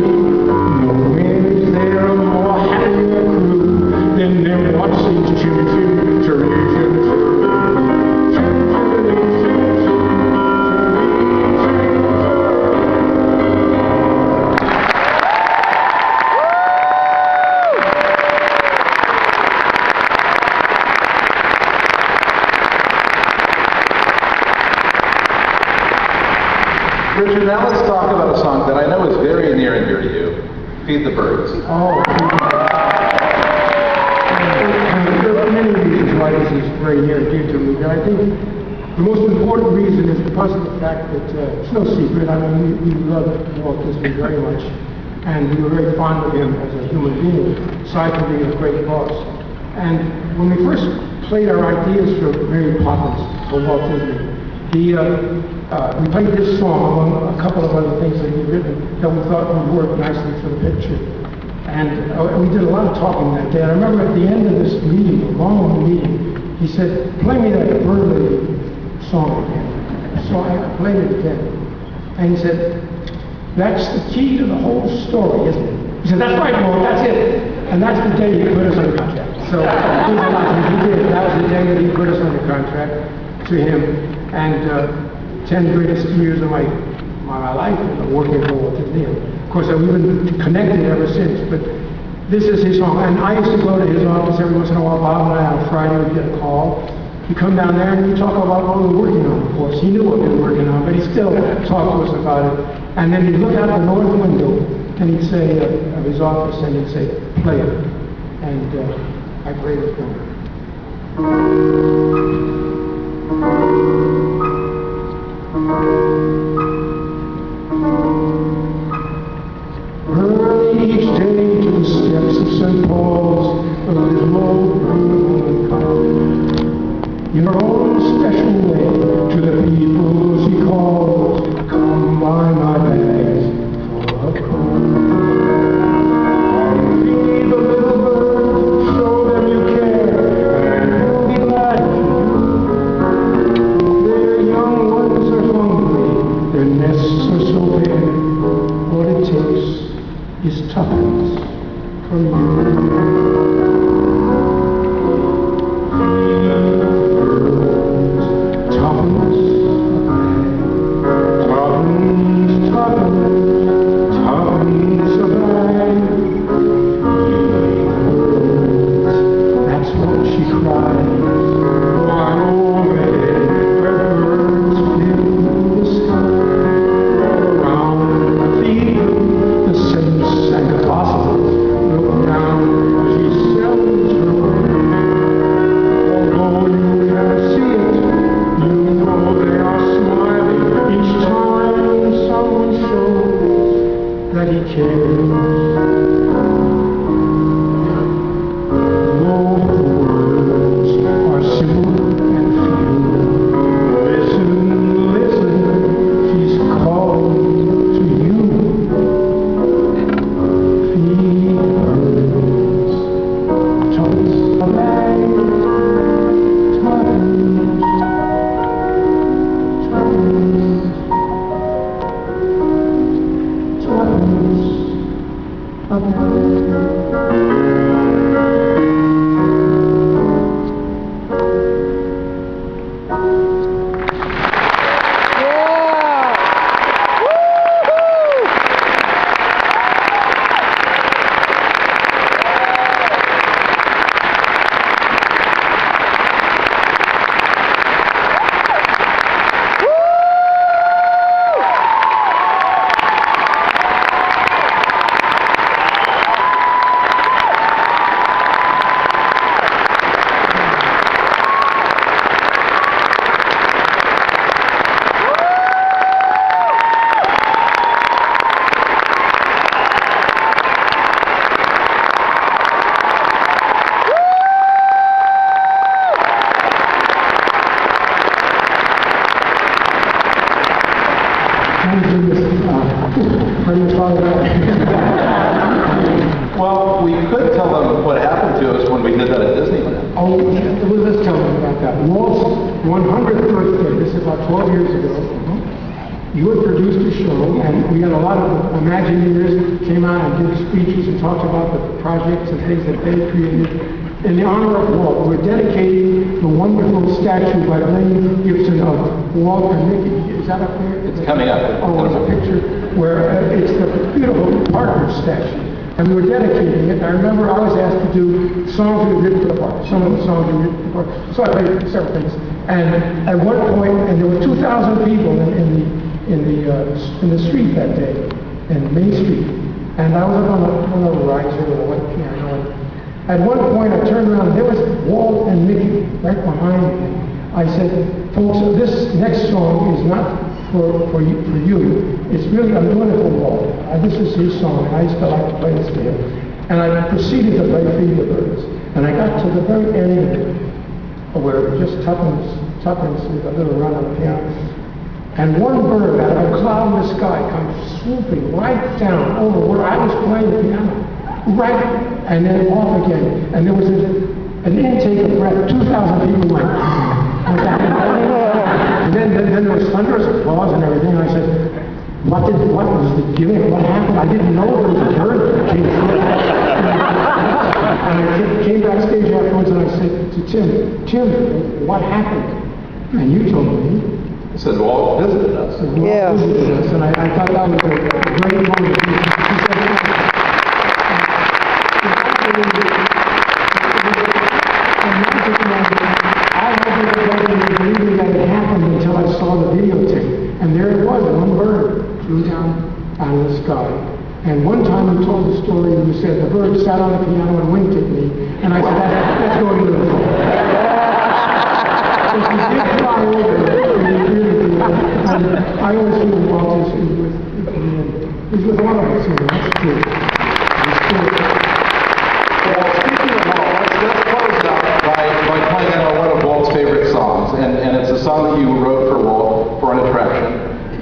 Nowhere is there a more happier crew than them watching chimney. Richard, now let's talk about a song that I know is very near and dear to you, Feed the Birds. Oh, there are many reasons why this is very near and dear to me, but I think the most important reason is because of the fact that it's no secret. I mean, we love Walt Disney very much, and we were very fond of him as a human being, aside from being a great boss. And when we first played our ideas for Mary Poppins for Walt Disney, we played this song among a couple of other things that he'd written that we thought would work nicely for the picture. And we did a lot of talking that day. I remember at the end of this meeting, a long meeting, he said, play me that Burley song again. So I played it again. And he said, that's the key to the whole story, isn't it? He said, that's right, Walt, that's it. And that's the day he put us under contract. So he did. That was the day that he put us under contract to him. And 10 greatest years of my life working for Walt Disney. Of course, we've been connected ever since, but this is his song. And I used to go to his office every once in a while. Bob and I on Friday would get a call. He'd come down there and we'd talk about what we were working on, of course. He knew what we were working on, but he still talked to us about it. And then he'd look out the north window and he'd say, of his office, and he'd say, play it. And I played it for him. Early each day to the steps of St. Paul's, a little old woman comes. In her own special way, to the people she calls, come buy my bags for a comb. Feed the little birds, show them you care, and they'll be glad to do. Their young ones are hungry, their nests are so bare. What it takes is tuppence from you. Feed the birds, tuppence about that. Well, we could tell them what happened to us when we did that at Disneyland. Oh, well, let's tell them about that. Walt's 100th birthday, this is about 12 years ago. You had produced a show, and we had a lot of Imagineers came out and did speeches and talked about the projects and things that they created. In the honor of Walt, we're dedicating the wonderful statue by Blaine Gibson of Walt and Mickey. Is that up there? It's coming up. Oh, it's a picture where it's the beautiful partner statue. And we were dedicating it. I remember I was asked to do songs we written for the park. Some of the songs we written for the park. So I played several things. And at one point, and there were 2,000 people in the street that day, in Main Street. And I was up on a riser or a white piano. At one point, I turned around and there was Walt and Mickey right behind me. I said, folks, this next song is not for you. It's really, I'm doing it for Walt. This is his song, and I used to like to play this for him. And I proceeded to play Feed the Birds. And I got to the very end of it, where just tuppence with a little run on the piano. And one bird out of a cloud in the sky comes swooping right down over where I was playing the piano. Right, and then off again. And there was an intake of breath. 2,000 people went. And then there was thunderous applause and everything. And I said, what was the gimmick? What happened? I didn't know there was a bird that came through. And I came backstage afterwards and I said to Tim, what happened? And you told me. He said, Walt visited us. Yeah. Visited us, and I thought that was a great moment. He said, I wasn't believing that it happened until I saw the videotape. And there it was, one bird flew down out of the sky. And one time you told the story and you said the bird sat on the piano and winked at me. And I said, that's going to the phone. But you did fly over and you really did. And I always feel Walt is with one of us, that's true. Well, speaking of Walt, let's close out by playing out one of Walt's favorite songs. And it's a song that you wrote for Walt for an attraction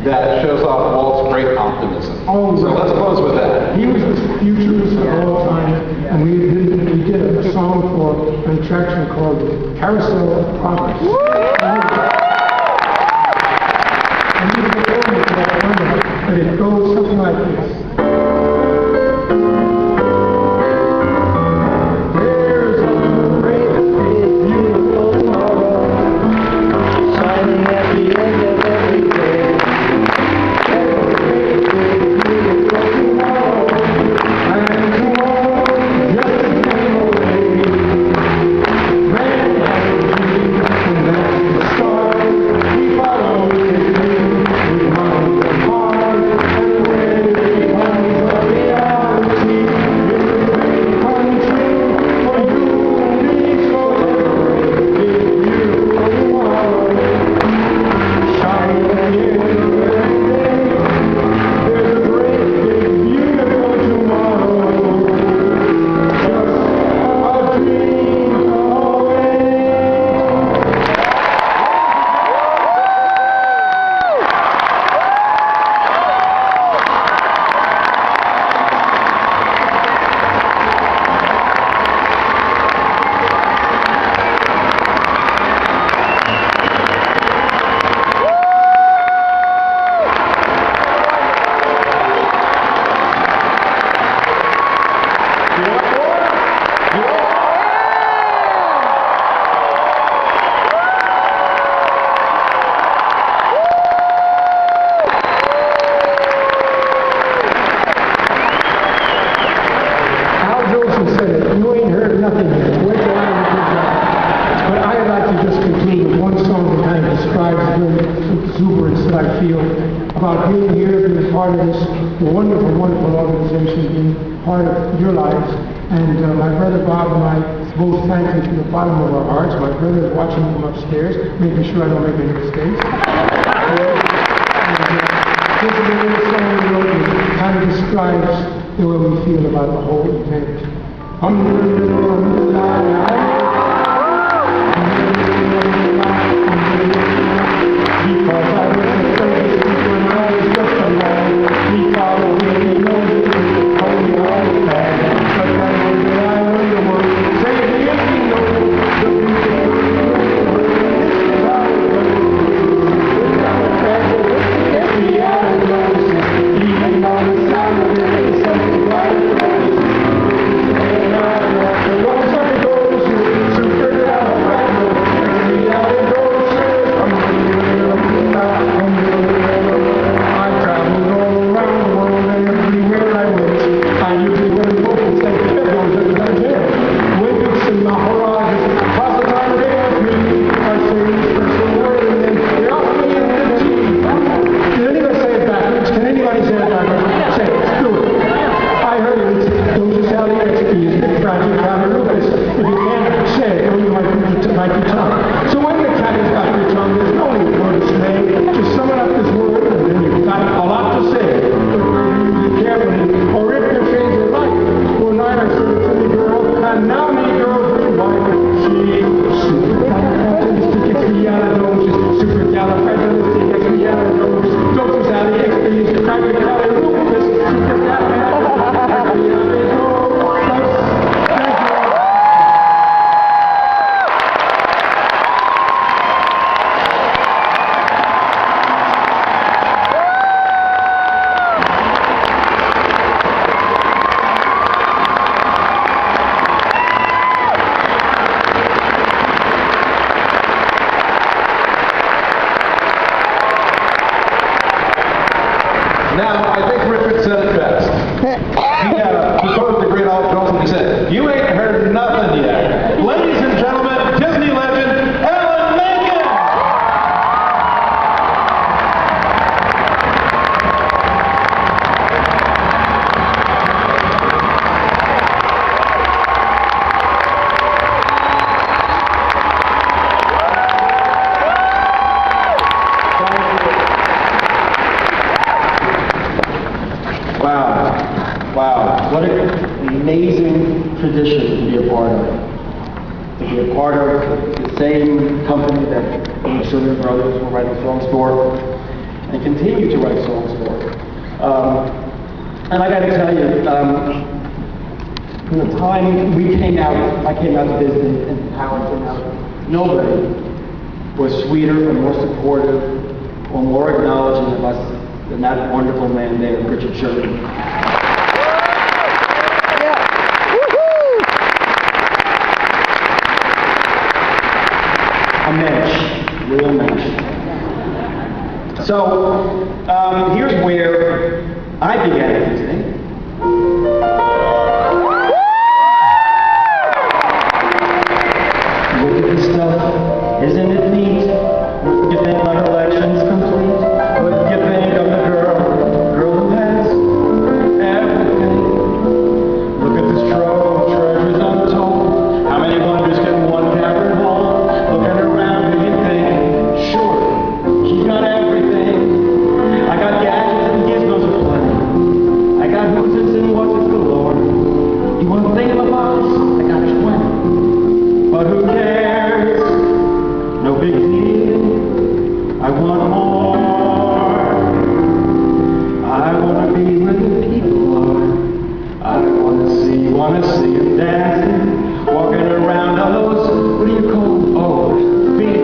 that shows off Walt's great optimism. Oh, so let's close with that. He was the futurist of all time, and we did a song for an attraction called Carousel of Progress. And you performed it to that number, but it goes something like this. There's a great big beautiful tomorrow, shining at the end of every day. About being here, being part of this wonderful, wonderful organization, being part of your lives. And my brother Bob and I both thank you from the bottom of our hearts. My brother is watching from upstairs, making sure I don't make any mistakes. This is a little song we wrote that kind of describes the way we feel about the whole event. Because I was afraid when I was just alone, he followed me. now the president of the Expo drove us out of the Expo, used to try to get out of the room because she just got Now, I think Richard said it best. He quoted the great Oliver Jones and he said, "You ain't heard nothing yet." Ladies and gentlemen, Disney legend, Alan Menken! Wow, what an amazing tradition to be a part of. To be a part of the same company that the Sherman brothers were writing songs for, and continue to write songs for. And I got to tell you, from the time I came out to Disney, and Howard came out, nobody was sweeter and more supportive or more acknowledging of us than that wonderful man there, Richard Sherman. A mensch, real mensch. So, here's where I began at Disney. Look at this stuff, isn't it neat? What do you think my collection's complete? What do you think of the girl who has everything? Look at this trove of treasures untold. How many wonders can one cavern hold? Looking around, do you think, sure, she's got everything. I got gadgets and gizmos aplenty. I got who's and what's galore. You want a thing in the box? I got 20. But who cares? No big deal. I want more. I want to be where the people are. I want to see them dancing, walking around on those, what do you call them? Oh, feet.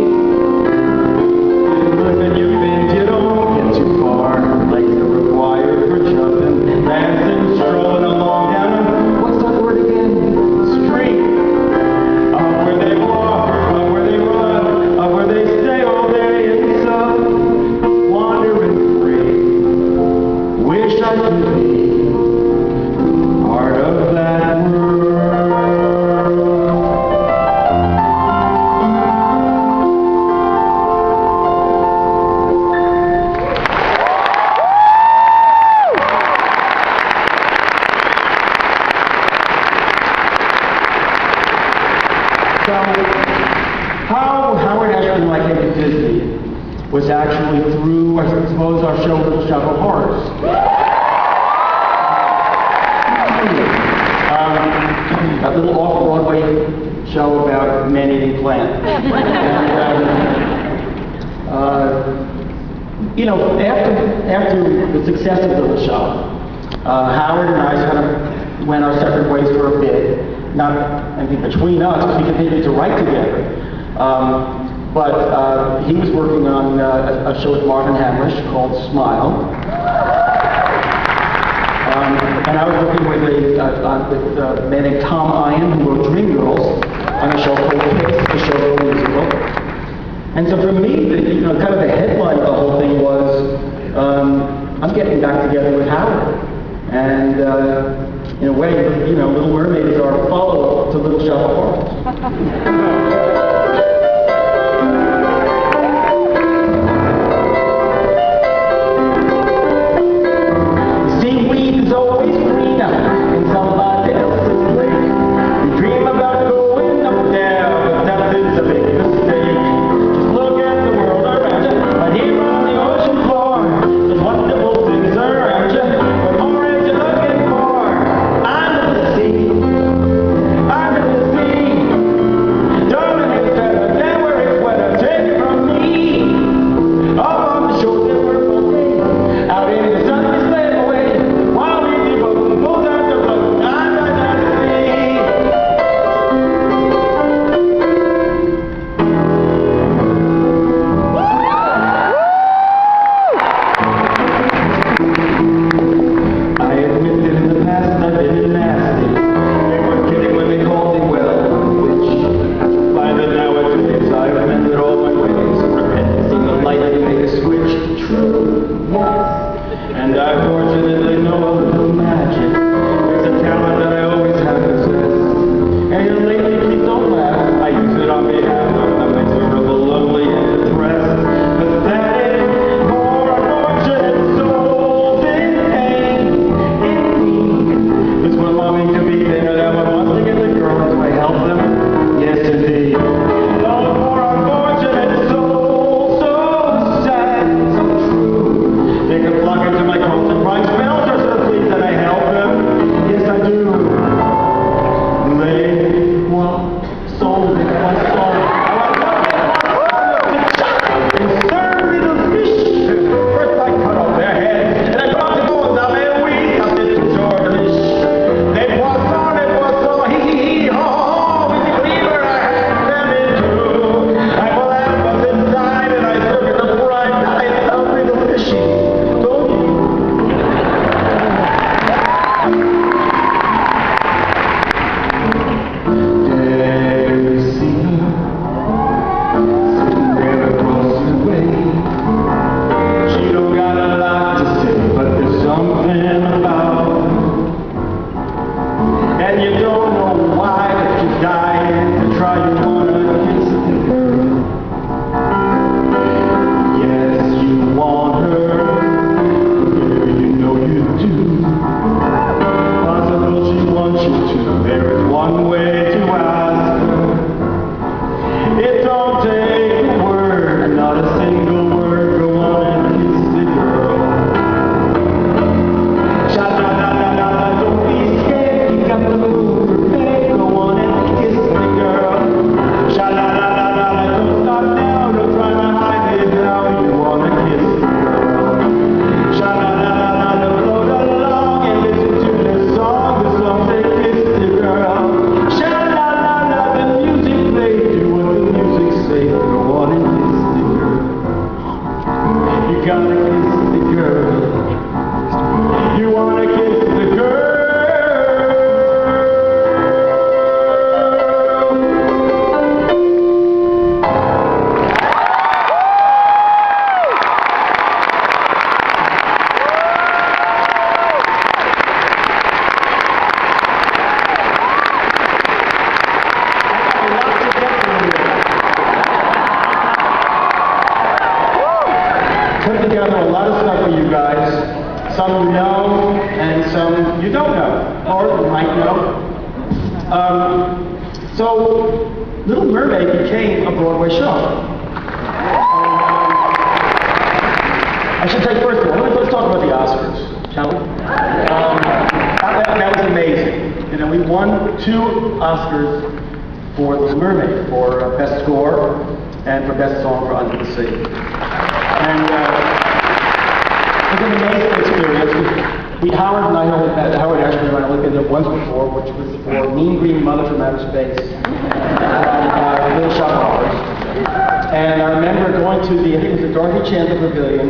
Living your fins, you don't get too far. Legs are required for jumping, dancing, strolling along down, what's that word again? Street. Up where they walk, up where they run, up where they stay all day in the sun, wandering free. Wish I could be part of that world. So, how Howard Ashman and I came to Disney was actually through, I suppose, our show, Little Shop of Horrors. A little off-Broadway show about man-eating plants. You know, after the success of Little Shop, Howard and I sort of went our separate ways for a bit. Not anything between us, because we continued to write together. But he was working on a show with Marvin Hamlish called Smile. And I was working with a man named Tom Ian, who wrote Dreamgirls, on a show called Pix, the show musical. And so for me, kind of the headline of the whole thing was, I'm getting back together with Howard. And in a way, Little Mermaid is our follow-up to Little Shop of Horrors. Darling, together a lot of stuff for you guys. Some you know, and some you don't know, or you might know. So, Little Mermaid became a Broadway show. I should say first of all, let's talk about the Oscars, shall we? That was amazing. You know, we won 2 Oscars for Little Mermaid, for Best Score and for Best Song for Under the Sea. And it was an amazing experience. Howard and I met Howard Ashby and I looked at it once before, which was for Mean Green Mother from Outer Space, Little Shop of Horrors. And I remember going to I think it was the Dorothy Chandler Pavilion,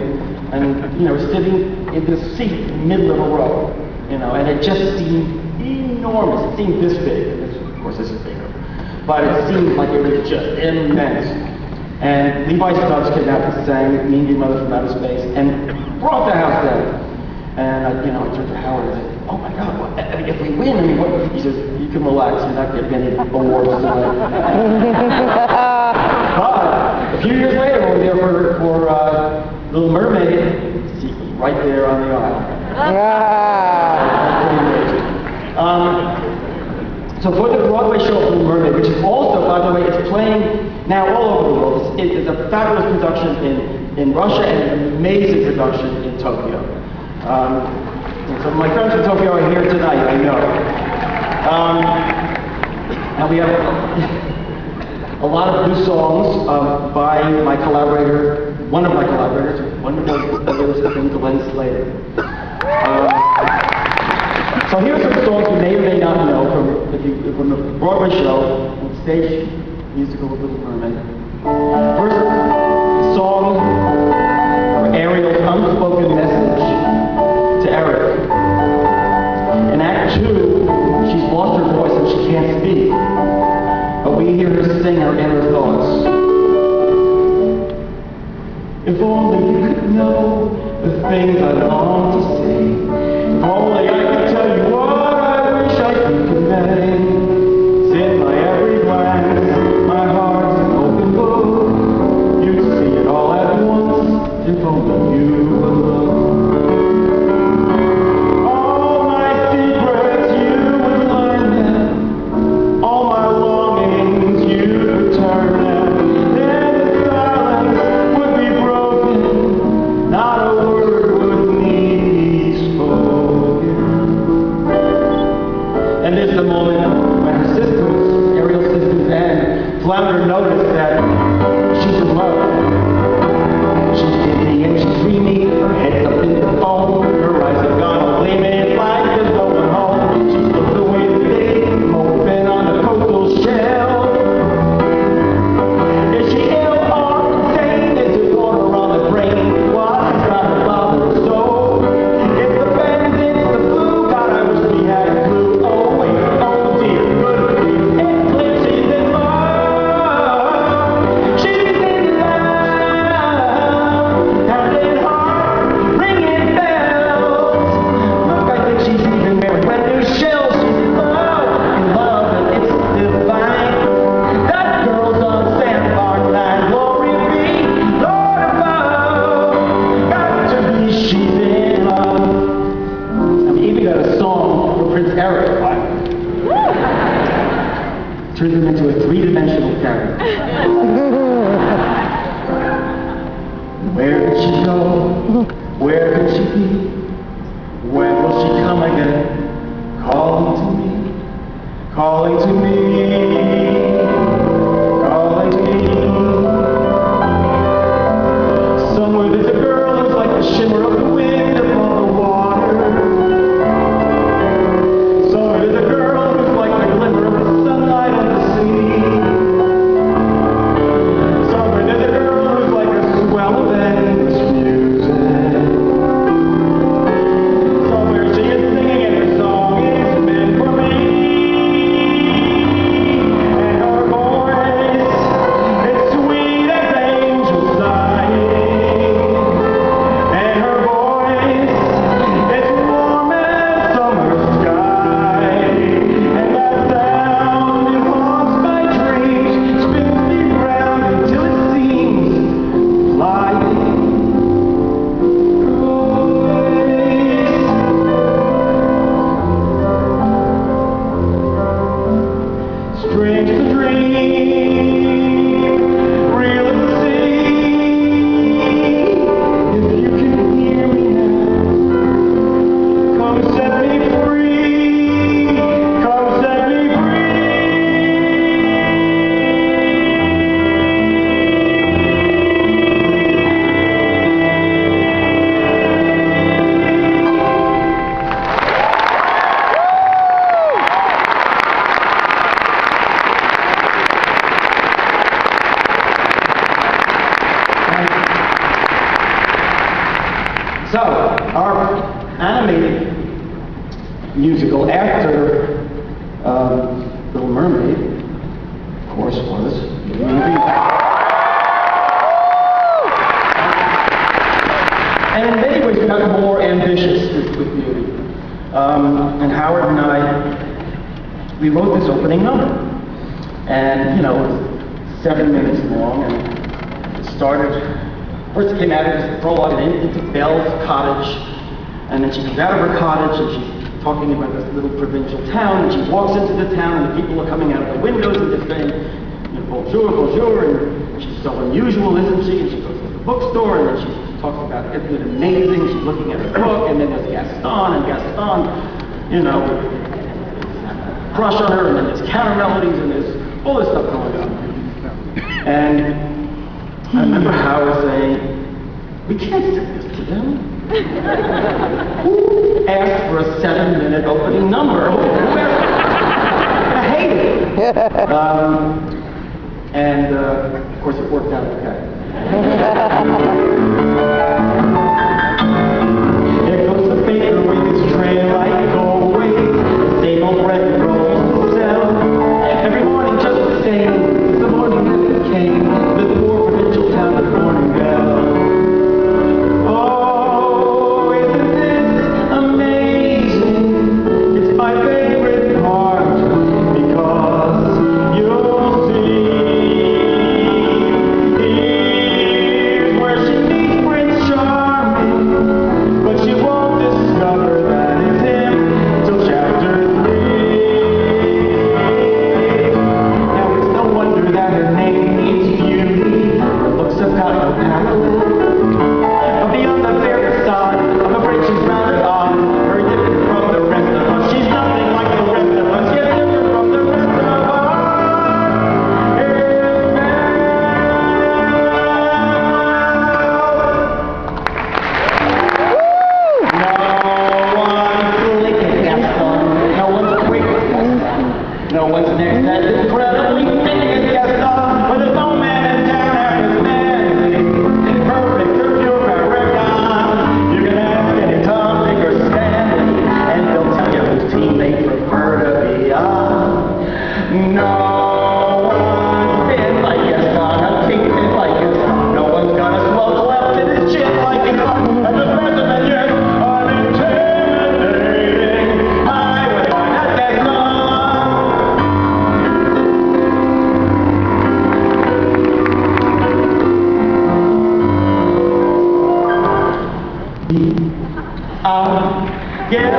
and you know, sitting in this seat in the middle of a row, you know, and it just seemed enormous. It seemed this big. Of course, this is bigger, but it seemed like it was just immense. And Levi Stubbs came out and sang Mean Green Mother from Outer Space and brought the house down. And I turned to Howard and said, "Oh my God, if we win, I mean, what?" He says, "You can relax. You're not getting any awards tonight." But a few years later, when we were there for Little Mermaid, he was right there on the aisle. So for the Broadway show of Little Mermaid, which is also, by the way, it's playing now all over the world. It's a fabulous production in Russia and an amazing production in Tokyo. And so my friends from Tokyo are here tonight, I know. And we have a lot of new songs by my collaborator, one of my collaborators, one of those have been Glenn Slater. So here's some songs you may or may not know from the Broadway show and stage musical of Little Mermaid. First song, Ariel's unspoken message to Eric. In Act 2, she's lost her voice and she can't speak, but we hear her sing her inner thoughts. If only you could know the things I long to say. If only I could tell you what I wish I could convey. It's in my every glance, my heart's an open book. You'd see it all at once, if only you would look. All my secrets, you would learn them. All my longings, you would turn them. Then the silence would be broken. Not a word would need spoken. And there's the moment when her sisters, Ariel's sisters and Flounder, notice that she's in love. She's dizzy and she's dreamy, her head's up in the foam, her eyes have gone all gleaming like there's no one home. She's looked away today, moping on the coastal shell. Is she ill or insane? Is it water on the brain? What's got her bothered so? It's the bends, it's the flu, God, I wish we had a clue. Oh wait, oh dear, could it be? It's clear she's in love. She's in love. Pounding heart, ringing bells. Look, I think she's even wearing brand new shells. She's in love, and it's divine. That girl's on Sandbar Line. Glory be, Lord above. Got to be, she's in love. And we even got a song for Prince Eric. Turns him into a 3-dimensional character. Where did she go? Where could she be? When will she come again? Calling to me, calling to me, calling to me. Somewhere there's a girl who's like the shimmer of the wind above the water. Somewhere there's a girl who's like the glimmer of the sunlight on the sea. Somewhere there's a girl who's like a swell of end. So, our animated musical after Little Mermaid, of course, was the movie. And in many ways, we got more ambitious with Beauty. And Howard and I, we wrote this opening number. And, you know, it was 7 minutes long, and it started, first it came out as a prologue into Belle's cottage, and then she comes out of her cottage, and she's talking about this little provincial town, and she walks into the town, and the people are coming out of the windows, and they're saying, you know, bonjour, bonjour, and she's so unusual, isn't she? And she goes to the bookstore, and then she talks about isn't it amazing, she's looking at her book, and then there's Gaston, and Gaston, you know, crush on her, and then there's counter-melodies, and there's all this stuff going on. And I remember Howard saying, we can't sing this to them. Who asked for a 7-minute opening number? I hate it. And of course it worked out okay. There goes the baker with his tray like always, same old bread rolls sell. Every morning just the same, the morning that it came, the poor provincial town of Morning Bell. Oh, isn't this amazing? It's my favorite part, because you'll see, here's where she meets Prince Charming, but she won't discover that it's him till chapter 3. Now it's no wonder that her name means beauty, her looks have got no parallel. But beyond the fair facade, I'm afraid she's rather odd, very different from the rest of us. She's nothing like the rest of us, yet different from the rest of us. No one's slick as Gaston, no one's quick as Gaston, no one's next as incredibly thick as Gaston, but there's no man in town as manly, perfect or pure paragon. You can ask any Tom, Dick, or Stanley, and they'll tell you whose team they prefer to be on. No one's been like Gaston, a kingpin like Gaston. No one's got a swell left in his chin like Gaston, and the president yet I'm intimidating. I would find that Gaston. I'll get